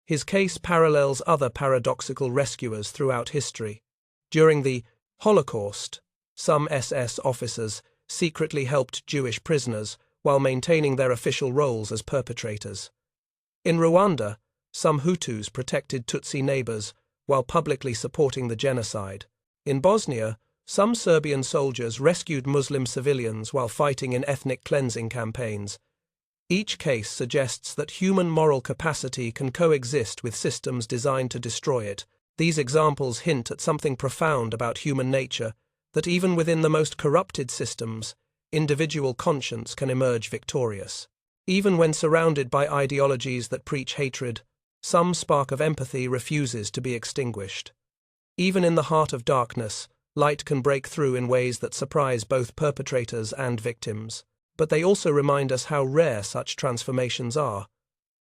His case parallels other paradoxical rescuers throughout history. During the Holocaust, some SS officers secretly helped Jewish prisoners while maintaining their official roles as perpetrators. In Rwanda, some Hutus protected Tutsi neighbors while publicly supporting the genocide. In Bosnia, some Serbian soldiers rescued Muslim civilians while fighting in ethnic cleansing campaigns. Each case suggests that human moral capacity can coexist with systems designed to destroy it. These examples hint at something profound about human nature, that even within the most corrupted systems, individual conscience can emerge victorious. Even when surrounded by ideologies that preach hatred, some spark of empathy refuses to be extinguished. Even in the heart of darkness, light can break through in ways that surprise both perpetrators and victims. But they also remind us how rare such transformations are.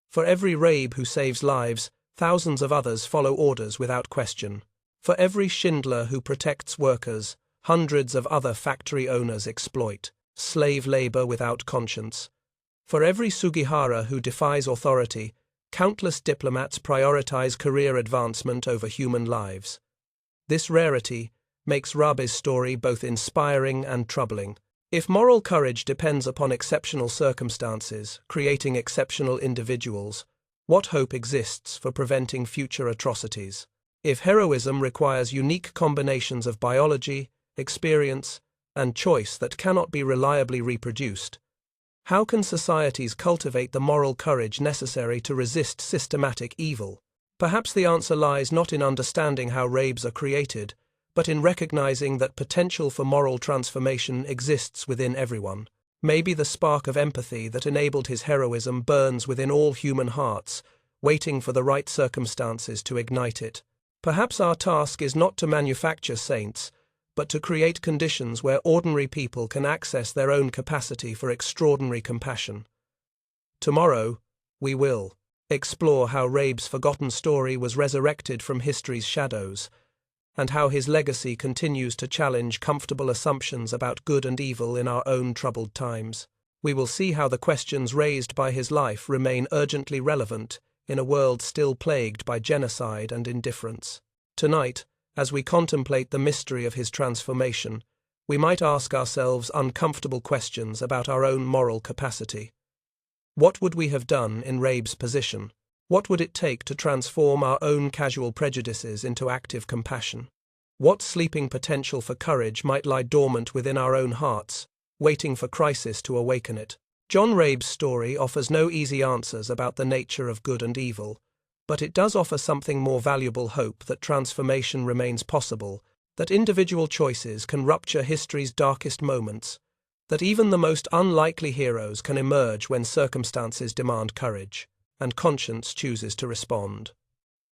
For every Rabe who saves lives, thousands of others follow orders without question. For every Schindler who protects workers, hundreds of other factory owners exploit slave labor without conscience. For every Sugihara who defies authority, countless diplomats prioritize career advancement over human lives. This rarity makes Rabe's story both inspiring and troubling. If moral courage depends upon exceptional circumstances, creating exceptional individuals, what hope exists for preventing future atrocities? If heroism requires unique combinations of biology, experience, and choice that cannot be reliably reproduced, how can societies cultivate the moral courage necessary to resist systematic evil? Perhaps the answer lies not in understanding how rabes are created, but in recognizing that potential for moral transformation exists within everyone. Maybe the spark of empathy that enabled his heroism burns within all human hearts, waiting for the right circumstances to ignite it. Perhaps our task is not to manufacture saints, but to create conditions where ordinary people can access their own capacity for extraordinary compassion. Tomorrow, we will explore how Rabe's forgotten story was resurrected from history's shadows, and how his legacy continues to challenge comfortable assumptions about good and evil in our own troubled times. We will see how the questions raised by his life remain urgently relevant in a world still plagued by genocide and indifference. Tonight, as we contemplate the mystery of his transformation, we might ask ourselves uncomfortable questions about our own moral capacity. What would we have done in Rabe's position? What would it take to transform our own casual prejudices into active compassion? What sleeping potential for courage might lie dormant within our own hearts, waiting for crisis to awaken it? John Rabe's story offers no easy answers about the nature of good and evil, but it does offer something more valuable: hope that transformation remains possible, that individual choices can rupture history's darkest moments, that even the most unlikely heroes can emerge when circumstances demand courage, and conscience chooses to respond.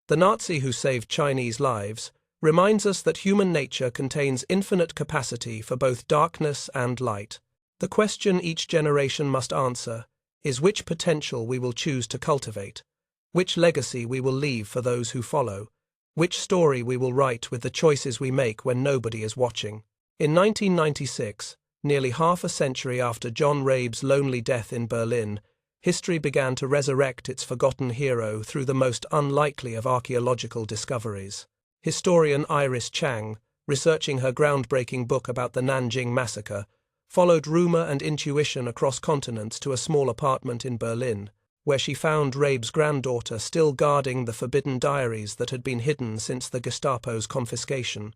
The Nazi who saved Chinese lives reminds us that human nature contains infinite capacity for both darkness and light. The question each generation must answer is which potential we will choose to cultivate, which legacy we will leave for those who follow, which story we will write with the choices we make when nobody is watching. In 1996, nearly half a century after John Rabe's lonely death in Berlin, history began to resurrect its forgotten hero through the most unlikely of archaeological discoveries. Historian Iris Chang, researching her groundbreaking book about the Nanjing massacre, followed rumor and intuition across continents to a small apartment in Berlin, where she found Rabe's granddaughter still guarding the forbidden diaries that had been hidden since the Gestapo's confiscation.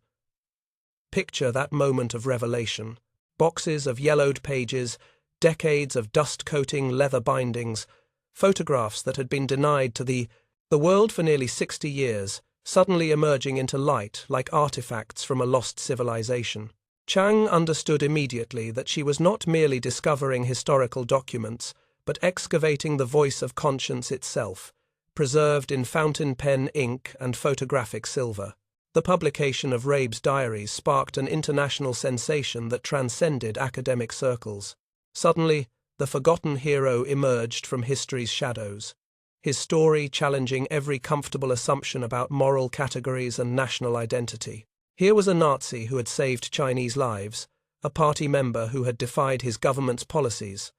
Picture that moment of revelation. Boxes of yellowed pages, decades of dust-coating leather bindings, photographs that had been denied to the world for nearly 60 years, suddenly emerging into light like artifacts from a lost civilization. Chang understood immediately that she was not merely discovering historical documents, but excavating the voice of conscience itself, preserved in fountain pen ink and photographic silver. The publication of Rabe's diaries sparked an international sensation that transcended academic circles. Suddenly, the forgotten hero emerged from history's shadows, his story challenging every comfortable assumption about moral categories and national identity. Here was a Nazi who had saved Chinese lives, a party member who had defied his government's policies,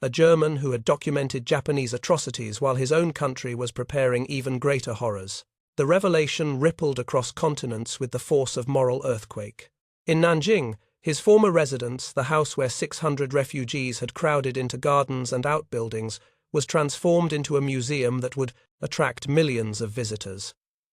a German who had documented Japanese atrocities while his own country was preparing even greater horrors. The revelation rippled across continents with the force of moral earthquake. In Nanjing, his former residence, the house where 600 refugees had crowded into gardens and outbuildings, was transformed into a museum that would attract millions of visitors.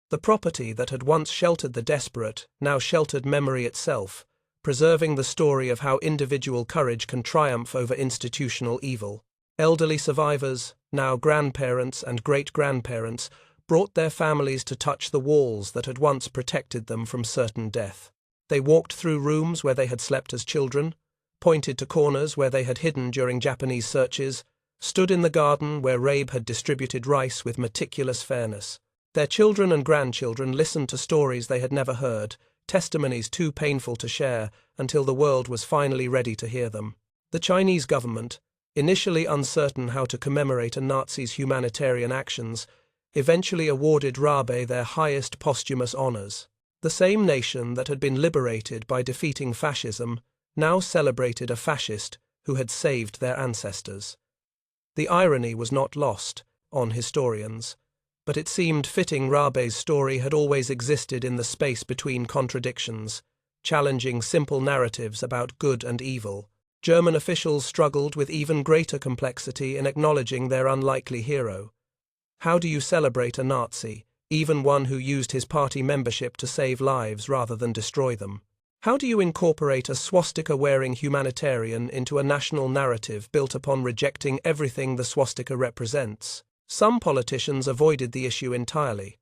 The property that had once sheltered the desperate now sheltered memory itself, preserving the story of how individual courage can triumph over institutional evil. Elderly survivors, now grandparents and great-grandparents, brought their families to touch the walls that had once protected them from certain death. They walked through rooms where they had slept as children, pointed to corners where they had hidden during Japanese searches, stood in the garden where Rabe had distributed rice with meticulous fairness. Their children and grandchildren listened to stories they had never heard, testimonies too painful to share until the world was finally ready to hear them. The Chinese government, initially uncertain how to commemorate a Nazi's humanitarian actions, eventually awarded Rabe their highest posthumous honors. The same nation that had been liberated by defeating fascism now celebrated a fascist who had saved their ancestors. The irony was not lost on historians, but it seemed fitting Rabe's story had always existed in the space between contradictions, challenging simple narratives about good and evil. German officials struggled with even greater complexity in acknowledging their unlikely hero. How do you celebrate a Nazi, even one who used his party membership to save lives rather than destroy them? How do you incorporate a swastika-wearing humanitarian into a national narrative built upon rejecting everything the swastika represents? Some politicians avoided the issue entirely,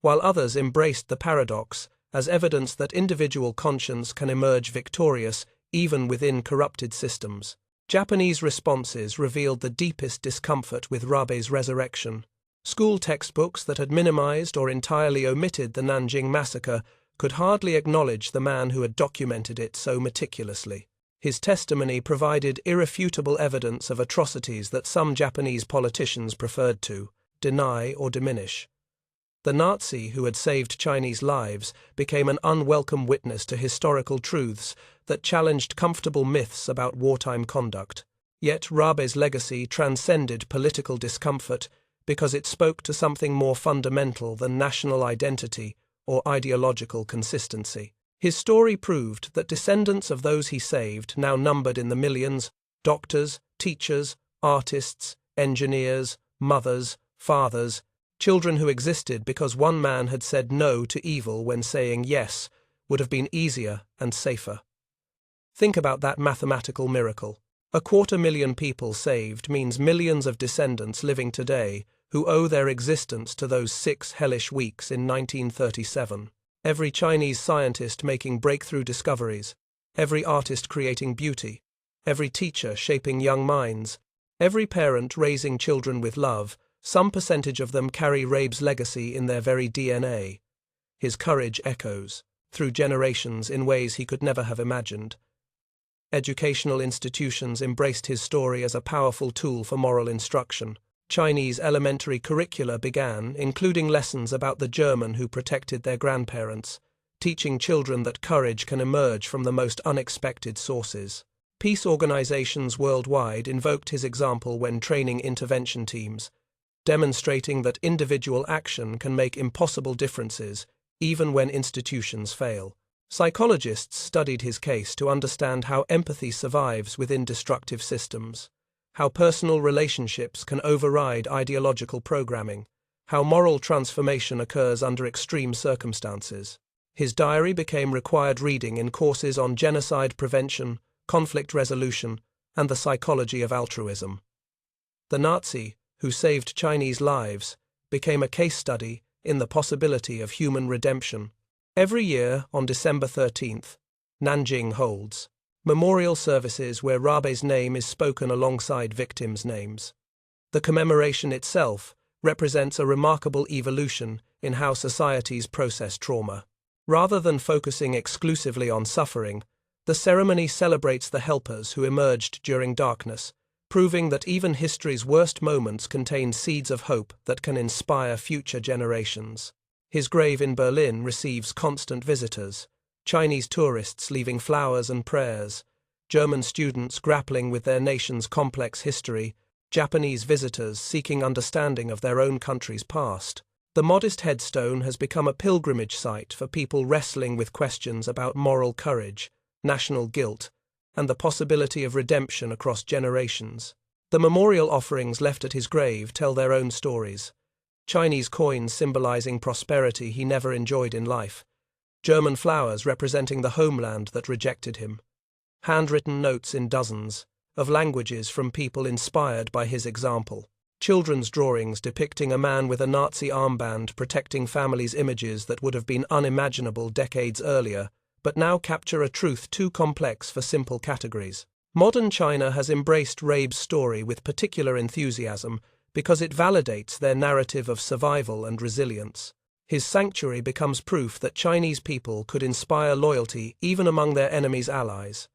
while others embraced the paradox as evidence that individual conscience can emerge victorious even within corrupted systems. Japanese responses revealed the deepest discomfort with Rabe's resurrection. School textbooks that had minimized or entirely omitted the Nanjing massacre could hardly acknowledge the man who had documented it so meticulously. His testimony provided irrefutable evidence of atrocities that some Japanese politicians preferred to deny or diminish. The Nazi who had saved Chinese lives became an unwelcome witness to historical truths that challenged comfortable myths about wartime conduct. Yet Rabe's legacy transcended political discomfort because it spoke to something more fundamental than national identity or ideological consistency. His story proved that descendants of those he saved now numbered in the millions: doctors, teachers, artists, engineers, mothers, fathers, children who existed because one man had said no to evil when saying yes would have been easier and safer. Think about that mathematical miracle. 250,000 people saved means millions of descendants living today who owe their existence to those 6 hellish weeks in 1937. Every Chinese scientist making breakthrough discoveries, every artist creating beauty, every teacher shaping young minds, every parent raising children with love, some percentage of them carry Rabe's legacy in their very DNA. His courage echoes through generations in ways he could never have imagined. Educational institutions embraced his story as a powerful tool for moral instruction. Chinese elementary curricula began, including lessons about the German who protected their grandparents, teaching children that courage can emerge from the most unexpected sources. Peace organizations worldwide invoked his example when training intervention teams, demonstrating that individual action can make impossible differences, even when institutions fail. Psychologists studied his case to understand how empathy survives within destructive systems, how personal relationships can override ideological programming, how moral transformation occurs under extreme circumstances. His diary became required reading in courses on genocide prevention, conflict resolution, and the psychology of altruism. The Nazi, who saved Chinese lives, became a case study in the possibility of human redemption. Every year, on December 13th, Nanjing holds memorial services where Rabe's name is spoken alongside victims' names. The commemoration itself represents a remarkable evolution in how societies process trauma. Rather than focusing exclusively on suffering, the ceremony celebrates the helpers who emerged during darkness, proving that even history's worst moments contain seeds of hope that can inspire future generations. His grave in Berlin receives constant visitors, Chinese tourists leaving flowers and prayers, German students grappling with their nation's complex history, Japanese visitors seeking understanding of their own country's past. The modest headstone has become a pilgrimage site for people wrestling with questions about moral courage, national guilt, and the possibility of redemption across generations. The memorial offerings left at his grave tell their own stories. Chinese coins symbolizing prosperity he never enjoyed in life, German flowers representing the homeland that rejected him, handwritten notes in dozens of languages from people inspired by his example, children's drawings depicting a man with a Nazi armband protecting families' images that would have been unimaginable decades earlier, but now capture a truth too complex for simple categories. Modern China has embraced Rabe's story with particular enthusiasm because it validates their narrative of survival and resilience. His sanctuary becomes proof that Chinese people could inspire loyalty even among their enemies' allies,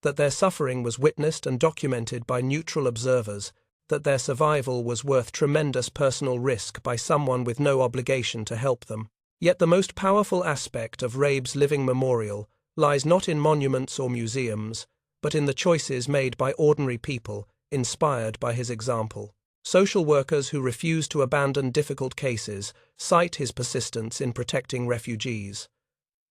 that their suffering was witnessed and documented by neutral observers, that their survival was worth tremendous personal risk by someone with no obligation to help them. Yet the most powerful aspect of Rabe's living memorial lies not in monuments or museums, but in the choices made by ordinary people inspired by his example. Social workers who refuse to abandon difficult cases cite his persistence in protecting refugees.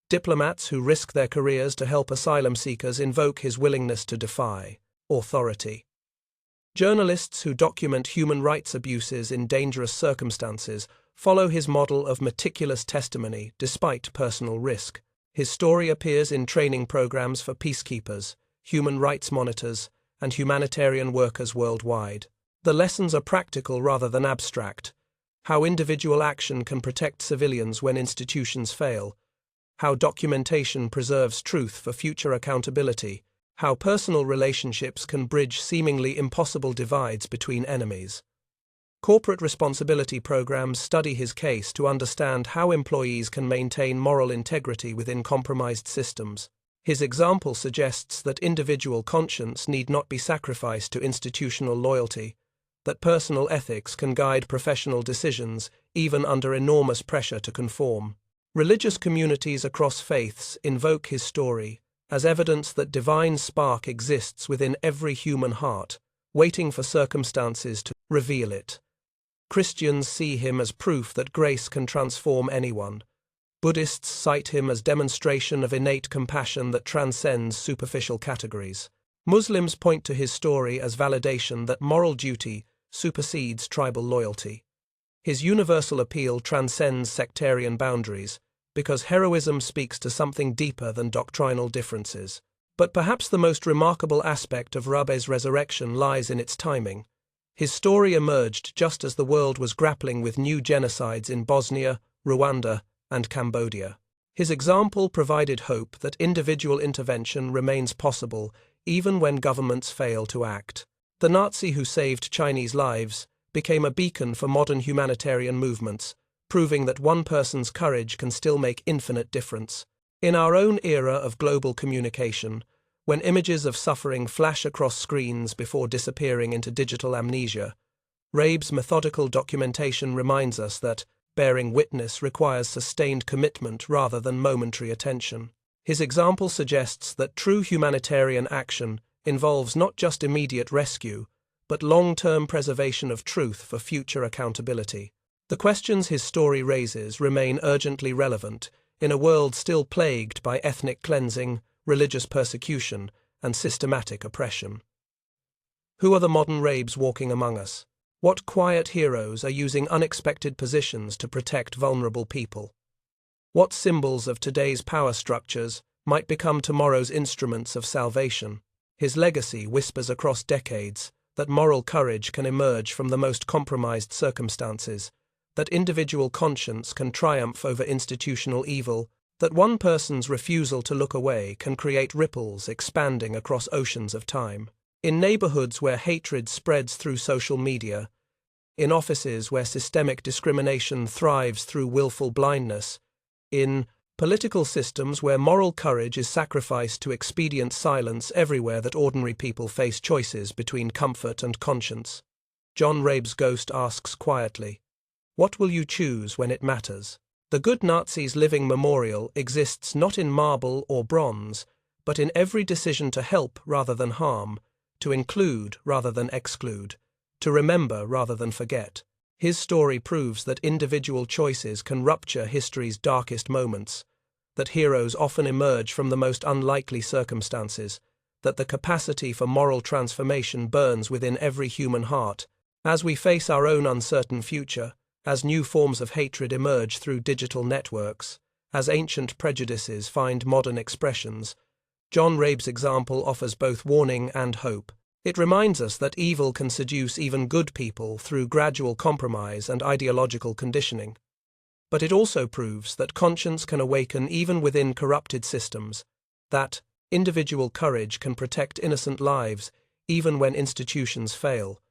Diplomats who risk their careers to help asylum seekers invoke his willingness to defy authority. Journalists who document human rights abuses in dangerous circumstances follow his model of meticulous testimony despite personal risk. His story appears in training programs for peacekeepers, human rights monitors, and humanitarian workers worldwide. The lessons are practical rather than abstract: how individual action can protect civilians when institutions fail, how documentation preserves truth for future accountability, how personal relationships can bridge seemingly impossible divides between enemies. Corporate responsibility programs study his case to understand how employees can maintain moral integrity within compromised systems. His example suggests that individual conscience need not be sacrificed to institutional loyalty, that personal ethics can guide professional decisions even under enormous pressure to conform. Religious communities across faiths invoke his story as evidence that divine spark exists within every human heart, waiting for circumstances to reveal it. Christians see him as proof that grace can transform anyone. Buddhists cite him as demonstration of innate compassion that transcends superficial categories. Muslims point to his story as validation that moral duty supersedes tribal loyalty. His universal appeal transcends sectarian boundaries, because heroism speaks to something deeper than doctrinal differences. But perhaps the most remarkable aspect of Rabe's resurrection lies in its timing. His story emerged just as the world was grappling with new genocides in Bosnia, Rwanda, and Cambodia. His example provided hope that individual intervention remains possible even when governments fail to act. The Nazi who saved Chinese lives became a beacon for modern humanitarian movements, proving that one person's courage can still make infinite difference. In our own era of global communication, when images of suffering flash across screens before disappearing into digital amnesia, Rabe's methodical documentation reminds us that bearing witness requires sustained commitment rather than momentary attention. His example suggests that true humanitarian action involves not just immediate rescue, but long-term preservation of truth for future accountability. The questions his story raises remain urgently relevant in a world still plagued by ethnic cleansing, religious persecution, and systematic oppression. Who are the modern Rabes walking among us? What quiet heroes are using unexpected positions to protect vulnerable people? What symbols of today's power structures might become tomorrow's instruments of salvation? His legacy whispers across decades that moral courage can emerge from the most compromised circumstances, that individual conscience can triumph over institutional evil, that one person's refusal to look away can create ripples expanding across oceans of time. In neighborhoods where hatred spreads through social media, in offices where systemic discrimination thrives through willful blindness, in political systems where moral courage is sacrificed to expedient silence, everywhere that ordinary people face choices between comfort and conscience, John Rabe's ghost asks quietly, "What will you choose when it matters?" The good Nazi's living memorial exists not in marble or bronze, but in every decision to help rather than harm, to include rather than exclude, to remember rather than forget. His story proves that individual choices can rupture history's darkest moments, that heroes often emerge from the most unlikely circumstances, that the capacity for moral transformation burns within every human heart. As we face our own uncertain future, as new forms of hatred emerge through digital networks, as ancient prejudices find modern expressions, John Rabe's example offers both warning and hope. It reminds us that evil can seduce even good people through gradual compromise and ideological conditioning. But it also proves that conscience can awaken even within corrupted systems, that individual courage can protect innocent lives even when institutions fail,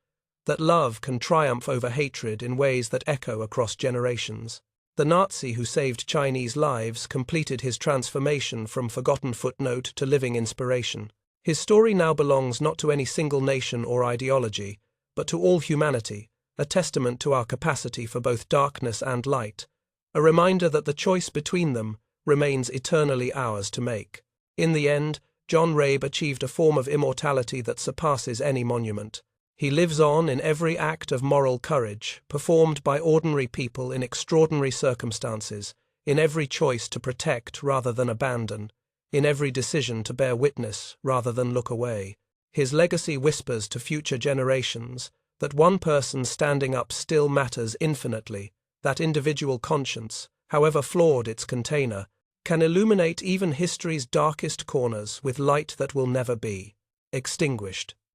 that love can triumph over hatred in ways that echo across generations. The Nazi who saved Chinese lives completed his transformation from forgotten footnote to living inspiration. His story now belongs not to any single nation or ideology, but to all humanity, a testament to our capacity for both darkness and light, a reminder that the choice between them remains eternally ours to make. In the end, John Rabe achieved a form of immortality that surpasses any monument. He lives on in every act of moral courage, performed by ordinary people in extraordinary circumstances, in every choice to protect rather than abandon, in every decision to bear witness rather than look away. His legacy whispers to future generations that one person standing up still matters infinitely, that individual conscience, however flawed its container, can illuminate even history's darkest corners with light that will never be extinguished.